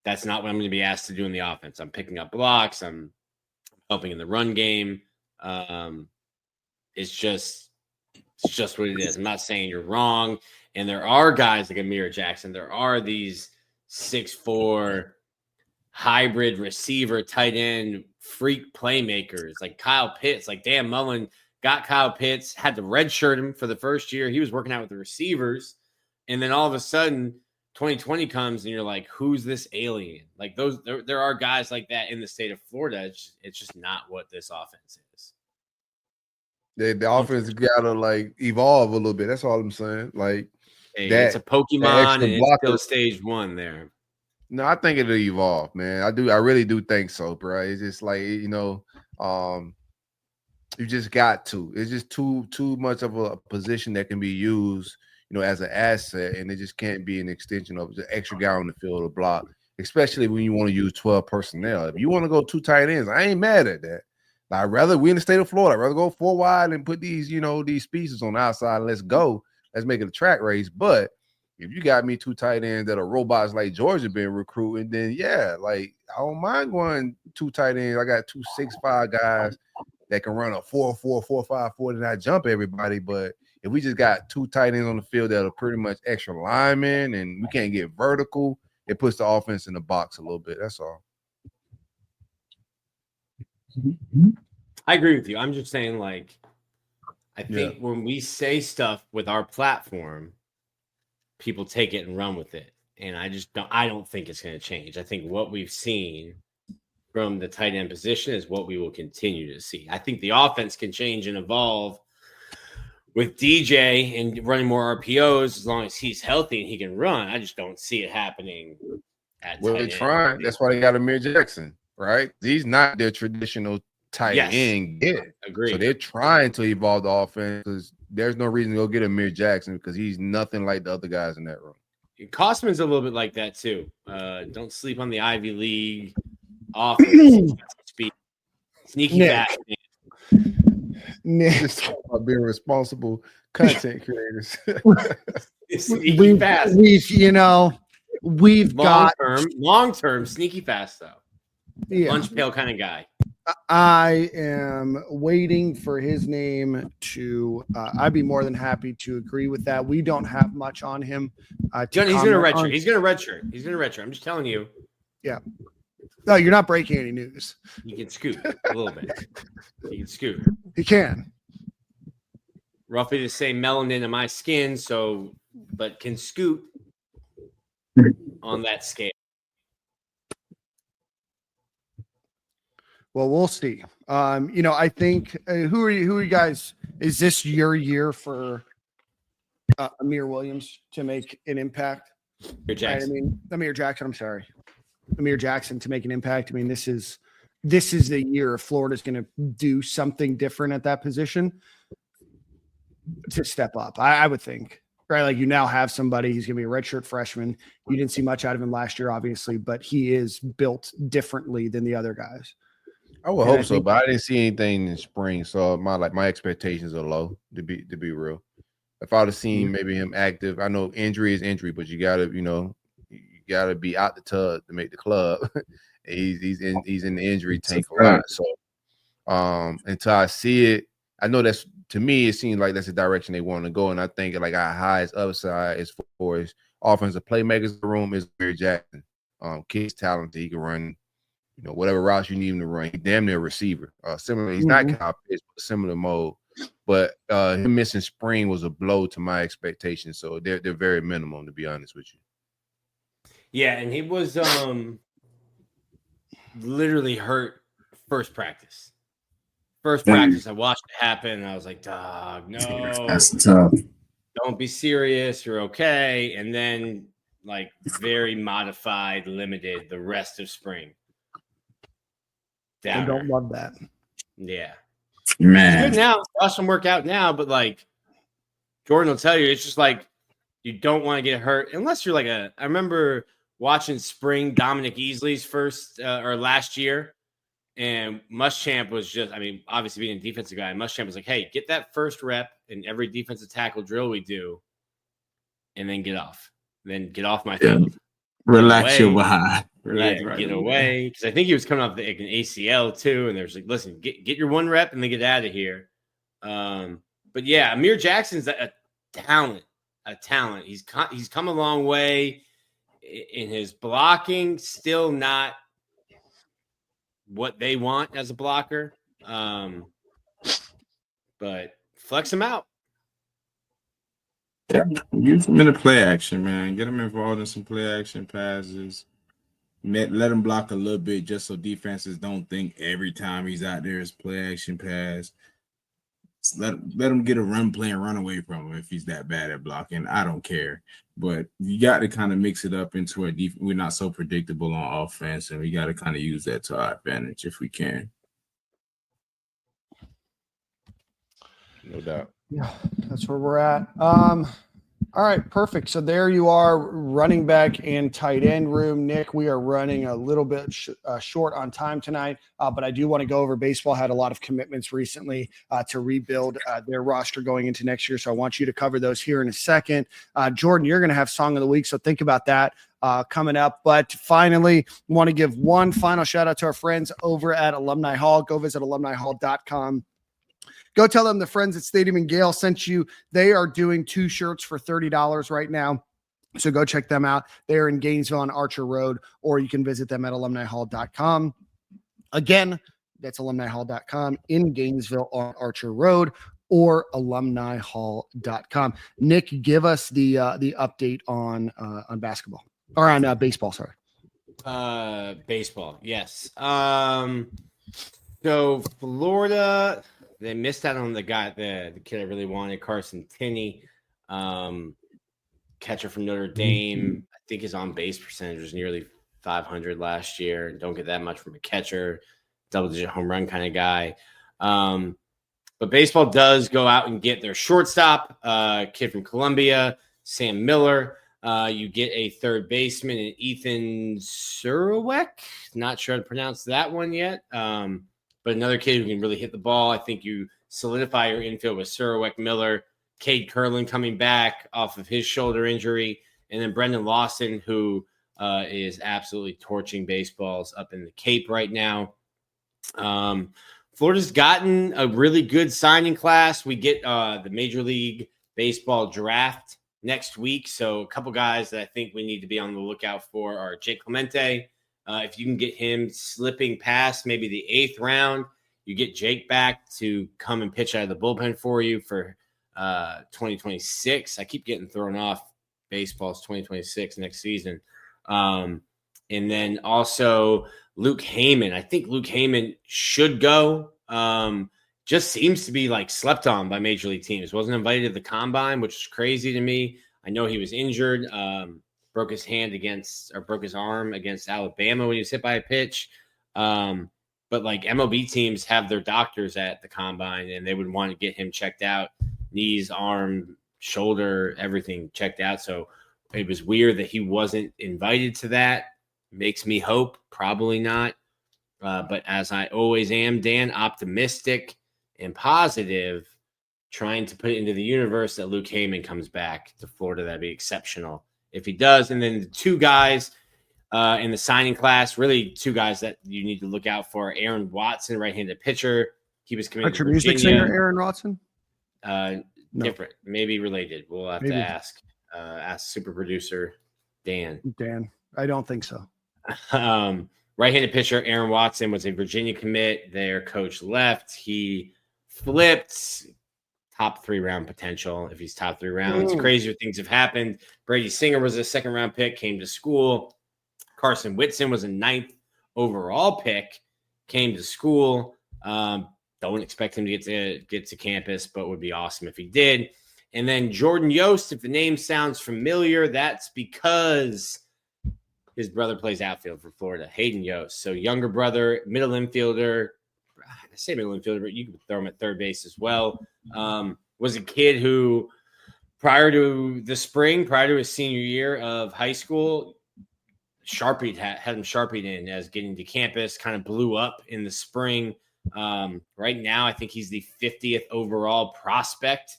that's not what I'm going to be asked to do in the offense. I'm picking up blocks. I'm helping in the run game. It's just what it is. I'm not saying you're wrong. And there are guys like Amir Jackson. There are these 6'4" hybrid receiver, tight end, freak playmakers like Kyle Pitts. Like Dan Mullen got Kyle Pitts, had to redshirt him for the first year. He was working out with the receivers. And then all of a sudden, 2020 comes and you're like, who's this alien? Like there are guys like that in the state of Florida. It's just not what this offense is. The offense gotta like evolve a little bit. That's all I'm saying. Like it's a Pokemon and it's still stage 1 there. No, I think it'll evolve, man. I really do think so, bro. It's just like, you just got to. It's just too much of a position that can be used, as an asset, and it just can't be an extension of the extra guy on the field to block, especially when you want to use 12 personnel. If you want to go 2 tight ends, I ain't mad at that. I'd rather we in the state of Florida. I'd rather go 4 wide and put these, these pieces on the outside. Let's go. Let's make it a track race. But if you got me 2 tight ends that are robots like Georgia been recruiting, then yeah, like I don't mind going 2 tight ends. I got 2 6'5" guys that can run a 4.4, 4.5 40 and I jump everybody. But if we just got 2 tight ends on the field that are pretty much extra linemen and we can't get vertical, it puts the offense in the box a little bit. That's all. I agree with you. I'm just saying, like, I think when we say stuff with our platform, people take it and run with it. And I don't think it's going to change. I think what we've seen from the tight end position is what we will continue to see. I think the offense can change and evolve with DJ and running more RPOs as long as he's healthy and he can run. I just don't see it happening at well, they're trying. That's why they got Amir Jackson, right? He's not their traditional tight end. Agree. So they're trying to evolve the offense because there's no reason to go get Amir Jackson because he's nothing like the other guys in that room. Kosman's a little bit like that too. Don't sleep on the Ivy League offense. Sneaky fast. Just talk about being responsible content creators. Sneaky fast. We've got long term sneaky fast though. Yeah. Lunch pail kind of guy. I am waiting for his name to I'd be more than happy to agree with that. We don't have much on him. He's going to redshirt. He's going to redshirt. I'm just telling you. Yeah. No, you're not breaking any news. He can scoot a little bit. He can scoot. He can. Roughly the same melanin in my skin, but can scoot on that scale. Well, we'll see. I think who are you guys? Is this your year for Amir Williams to make an impact? Amir Jackson. Amir Jackson. I'm sorry, Amir Jackson to make an impact. I mean, this is the year Florida's going to do something different at that position to step up. I would think, right? Like you now have somebody. He's going to be a redshirt freshman. You didn't see much out of him last year, obviously, but he is built differently than the other guys. I would hope so, but I didn't see anything in spring, so my expectations are low to be real. if I'd have seen maybe him active, I know injury is injury, but you gotta, you gotta be out the tub to make the club. he's in the injury tank a lot. So until I see it, I know that's, to me, it seems like that's the direction they want to go. And I think like our highest upside as far as offensive playmakers in the room is Amir Jackson. Kid's talented. He can run, whatever routes you need him to run. He's damn near a receiver. Similar, he's not Kyle Pitts, but similar mode. But him missing spring was a blow to my expectations. So they're very minimum, to be honest with you. Yeah, and he was literally hurt first practice. Practice, I watched it happen, and I was like, dog, no. That's tough. Don't be serious. You're okay. And then, like, very modified, limited the rest of spring. I don't love that. Yeah. Man. It's good now. Watch him work out now, but, like, Jordan will tell you, it's just like you don't want to get hurt unless you're like I remember watching spring Dominic Easley's first or last year. And Muschamp was just, obviously being a defensive guy, Muschamp was like, hey, get that first rep in every defensive tackle drill we do, and then get off. Then get off my field. Relax your behind. Get away. Because I think he was coming off an ACL too. And there's like, listen, get your one rep and then get out of here. But yeah, Amir Jackson's a talent. He's come a long way in his blocking, still not what they want as a blocker. But flex him out. Yeah, use him in the play action, man. Get him involved in some play action passes. Let him block a little bit just so defenses don't think every time he's out there is play action pass. Let him get a run play and run away from him if he's that bad at blocking. I don't care. But you got to kind of mix it up into a defense. We're not so predictable on offense, and we got to kind of use that to our advantage if we can. No doubt. Yeah, that's where we're at. All right, perfect. So there you are, running back and tight end room. Nick, we are running a little bit short on time tonight, but I do want to go over baseball. Had a lot of commitments recently to rebuild their roster going into next year, so I want you to cover those here in a second. Jordan, you're going to have Song of the Week, so think about that coming up. But finally, want to give one final shout-out to our friends over at Alumni Hall. Go visit alumnihall.com. Go tell them the friends at Stadium and Gale sent you. They are doing 2 shirts for $30 right now. So go check them out. They're in Gainesville on Archer Road, or you can visit them at alumnihall.com. Again, that's alumnihall.com in Gainesville on Archer Road, or alumnihall.com. Nick, give us the update on basketball, or on baseball, sorry. Baseball, yes. So Florida, they missed out on the guy, the kid I really wanted, Carson Tinney, catcher from Notre Dame. I think his on-base percentage was nearly 500 last year. Don't get that much from a catcher, double-digit home run kind of guy. But baseball does go out and get their shortstop, kid from Columbia, Sam Miller. You get a third baseman in Ethan Surowiec. Not sure how to pronounce that one yet. But another kid who can really hit the ball. I think you solidify your infield with Surowiec, Miller, Cade Curlin coming back off of his shoulder injury, and then Brendan Lawson, who is absolutely torching baseballs up in the Cape right now. Florida's gotten a really good signing class. We get the Major League Baseball draft next week. So a couple guys that I think we need to be on the lookout for are Jake Clemente. If you can get him slipping past maybe the 8th round, you get Jake back to come and pitch out of the bullpen for you for 2026. I keep getting thrown off. Baseball's 2026 next season. And then also Luke Heyman. I think Luke Heyman should go. Just seems to be like slept on by major league teams. Wasn't invited to the combine, which is crazy to me. I know he was injured. Broke his arm against Alabama when he was hit by a pitch. But like MLB teams have their doctors at the combine, and they would want to get him checked out, knees, arm, shoulder, everything checked out. So it was weird that he wasn't invited to that. Makes me hope, probably not. But as I always am, Dan, optimistic and positive, trying to put it into the universe that Luke Heyman comes back to Florida. That'd be exceptional if he does. And then the two guys in the signing class, really two guys that you need to look out for. Aaron Watson, right-handed pitcher. He was committed to Virginia. Music singer Aaron Watson? No. Different, maybe related. We'll have to ask super producer Dan. I don't think so. Right-handed pitcher Aaron Watson was a Virginia commit. Their coach left. He flipped. Top 3 round potential if he's top 3 rounds. Crazier things have happened. Brady Singer was a 2nd round pick, came to school. Carson Whitson was a 9th overall pick, came to school. Don't expect him to get to campus, but would be awesome if he did. And then Jordan Yost, if the name sounds familiar, that's because his brother plays outfield for Florida, Hayden Yost. So younger brother, middle infielder. I say middle infielder, but you can throw him at third base as well. Was a kid who, prior to the spring, prior to his senior year of high school, had him sharpied in as getting to campus, kind of blew up in the spring. Right now, I think he's the 50th overall prospect,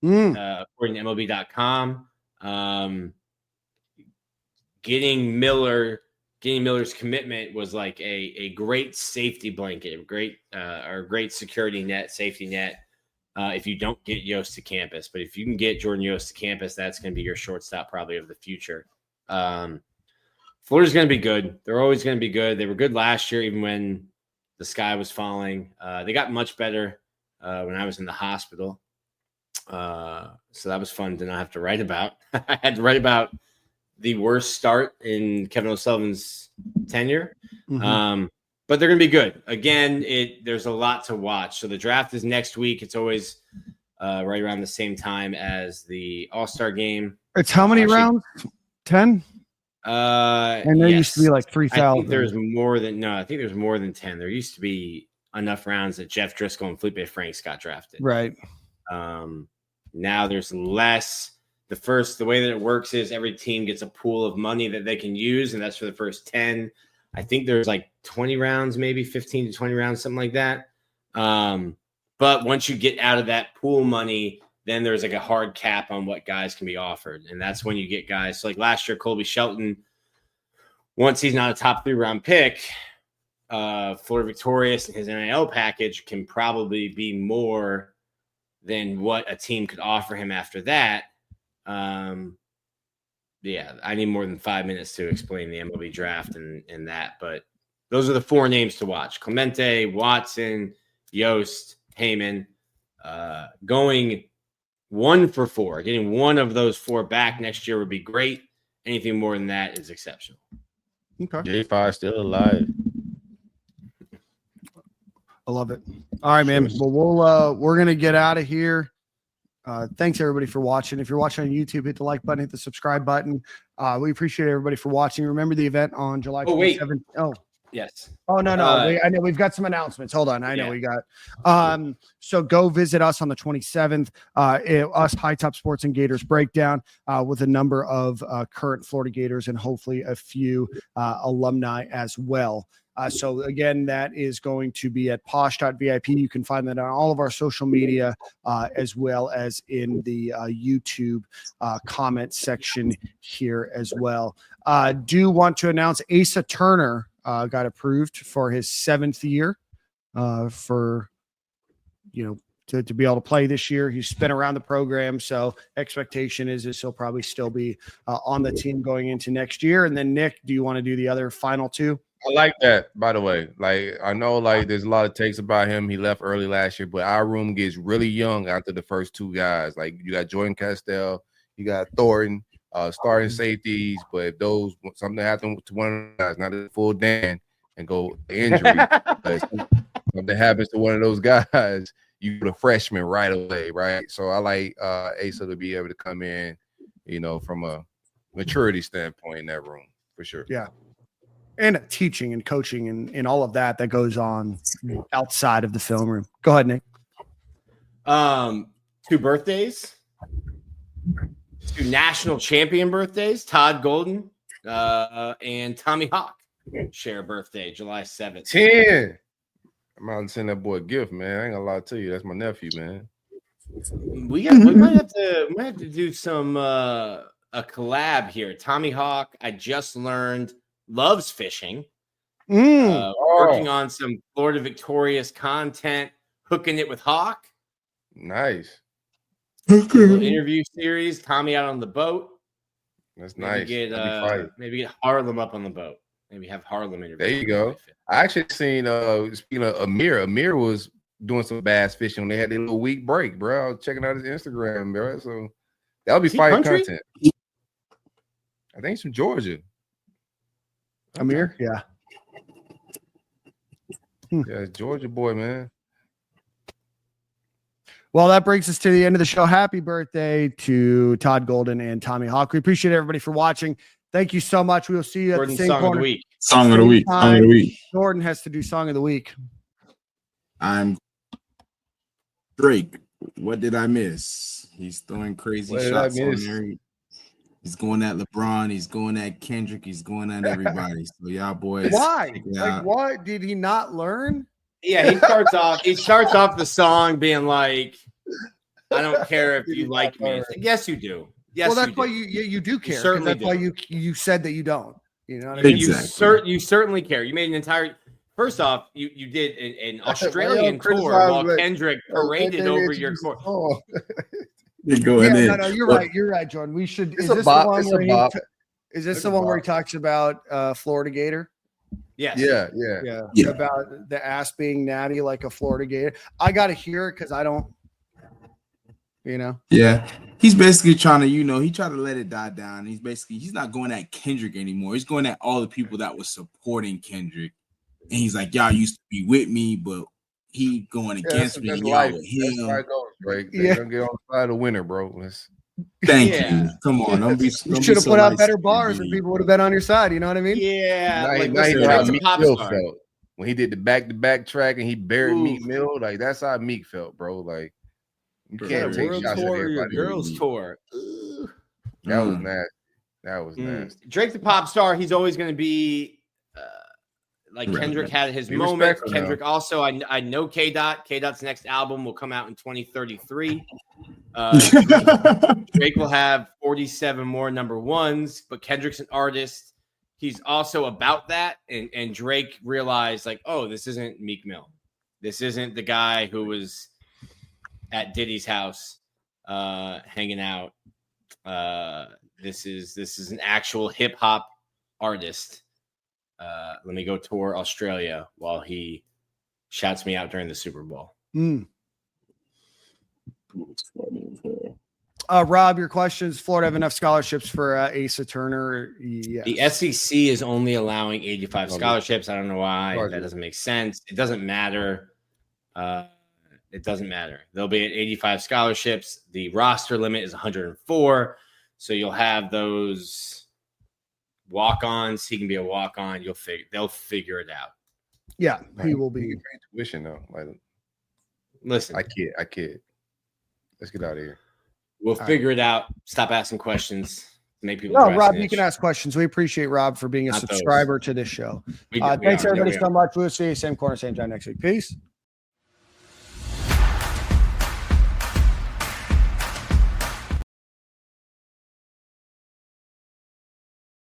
according to MLB.com. Getting Miller's commitment was like a great safety blanket, a great security net, safety net. If you don't get Yost to campus, but if you can get Jordan Yost to campus, that's going to be your shortstop probably of the future. Florida's going to be good. They're always going to be good. They were good last year, even when the sky was falling. They got much better when I was in the hospital. So that was fun to not have to write about. I had to write about the worst start in Kevin O'Sullivan's tenure. But they're going to be good. Again, there's a lot to watch. So the draft is next week. It's always right around the same time as the All-Star game. It's how many rounds? 10? And there used to be like 3,000. I think there's more than 10. There used to be enough rounds that Jeff Driscoll and Felipe Franks got drafted. Right. Now there's less. The way that it works is every team gets a pool of money that they can use, and that's for the first 10. I think there's like 20 rounds, maybe 15 to 20 rounds, something like that. But once you get out of that pool money, then there's like a hard cap on what guys can be offered. And that's when you get guys. So like last year, Colby Shelton, once he's not a top 3 round pick, Florida Victorious and his NIL package can probably be more than what a team could offer him after that. Yeah, I need more than 5 minutes to explain the MLB draft and that, but those are the 4 names to watch: Clemente, Watson, Yost, Heyman. Going 1 for 4, getting one of those 4 back next year would be great. Anything more than that is exceptional. Okay. J5 still alive. I love it. All right, man. Well, we're gonna get out of here. Thanks everybody for watching. If you're watching on YouTube, hit the like button, hit the subscribe button. We appreciate everybody for watching. Remember the event on July 27th. Yes. Oh, no. I know we've got some announcements. Hold on. I know we got. So go visit us on the 27th. Us High Top Sports and Gators breakdown with a number of current Florida Gators and hopefully a few alumni as well. So again, that is going to be at posh.vip. You can find that on all of our social media as well as in the YouTube comment section here as well. Do want to announce Asa Turner got approved for his 7th year to be able to play this year. He's been around the program, so expectation is he'll probably still be on the team going into next year. And then Nick, do you want to do the other final 2? I like that, by the way. Like, I know, like, there's a lot of takes about him. He left early last year, but our room gets really young after the first 2 guys. Like, you got Jordan Castell, you got Thornton, starting safeties. But if something happened to one of the guys, not a full Dan, and go injury, something happens to one of those guys, you put a freshman right away, right? So I like Asa to be able to come in, from a maturity standpoint in that room for sure. Yeah. And teaching and coaching and all of that goes on outside of the film room. Go ahead, Nick. 2 birthdays. 2 national champion birthdays. Todd Golden and Tommy Hawk share a birthday, July 7th. 10. I'm out to send that boy a gift, man. I ain't gonna lie to you. That's my nephew, man. We might have to do some a collab here. Tommy Hawk, I just learned, loves fishing. Working on some Florida Victorious content, hooking it with Hawk. Nice. Interview series. Tommy out on the boat. That's maybe nice. Maybe get Harlem up on the boat. Maybe have Harlem interview. There you go. I actually seen speaking of Amir was doing some bass fishing when they had their little week break, bro. I was checking out his Instagram, bro. So that would be fire content. I think it's from Georgia. Amir, yeah. Yeah, Georgia boy, man. Well, that brings us to the end of the show. Happy birthday to Todd Golden and Tommy Hawk. We appreciate everybody for watching. Thank you so much. We will see you at the same song corner. Of the week. Song of the week. Song of the week. Jordan has to do song of the week. I'm Drake. What did I miss? He's throwing crazy shots on there. He's going at LeBron. He's going at Kendrick. He's going at everybody. So y'all boys. Why? Like, what did he not learn? Yeah, he starts off the song being like, "I don't care if you like me." Like, yes, you do. Yes, well, that's why you do care. That's why you said that you don't. You know what I mean? Exactly. You certainly care. You made an entire. First off, you did an Australian tour while Kendrick paraded over your court. Go ahead. No, you're right. You're right, Jordan. We should. Is this the one where he talks about Florida Gator? Yes. Yeah. About the ass being natty like a Florida Gator. I got to hear it because I don't. Yeah. He's basically trying to, he tried to let it die down. He's not going at Kendrick anymore. He's going at all the people that were supporting Kendrick. And he's like, y'all used to be with me, but he going against me and y'all with him. That's how it goes, right? They're gonna get on the side of the winner, bro. Thank you. Come on. You should have put out better bars and people would have been on your side. You know what I mean? Yeah. How Meek Mill felt when he did the back-to-back track and he buried Meek Mill. Like, that's how Meek felt, bro. Like, you can't take shots at everybody. Girls tour. That was nasty. That was nasty. Drake the pop star. He's always going to be like Kendrick had his moment. Kendrick also, I know K-Dot. K-Dot's next album will come out in 2033. Drake will have 47 more number ones, but Kendrick's an artist. He's also about that. And Drake realized, like, oh, this isn't Meek Mill. This isn't the guy who was at Diddy's house hanging out. This is an actual hip hop artist. Let me go tour Australia while he shouts me out during the Super Bowl. Rob, your questions. Florida have enough scholarships for Asa Turner? Yes. The SEC is only allowing 85 scholarships. I don't know why. That doesn't make sense. It doesn't matter. It doesn't matter. They'll be at 85 scholarships. The roster limit is 104. So you'll have those walk-ons. He can be a walk-on. They'll figure it out. Yeah, he will be. Tuition though. Like, listen, I kid. Let's get out of here. We'll figure it out. Stop asking questions. Make people. No, Rob, you can ask questions. We appreciate Rob for being a subscriber to this show. Thanks everybody so much. We'll see you same corner, same time next week. Peace.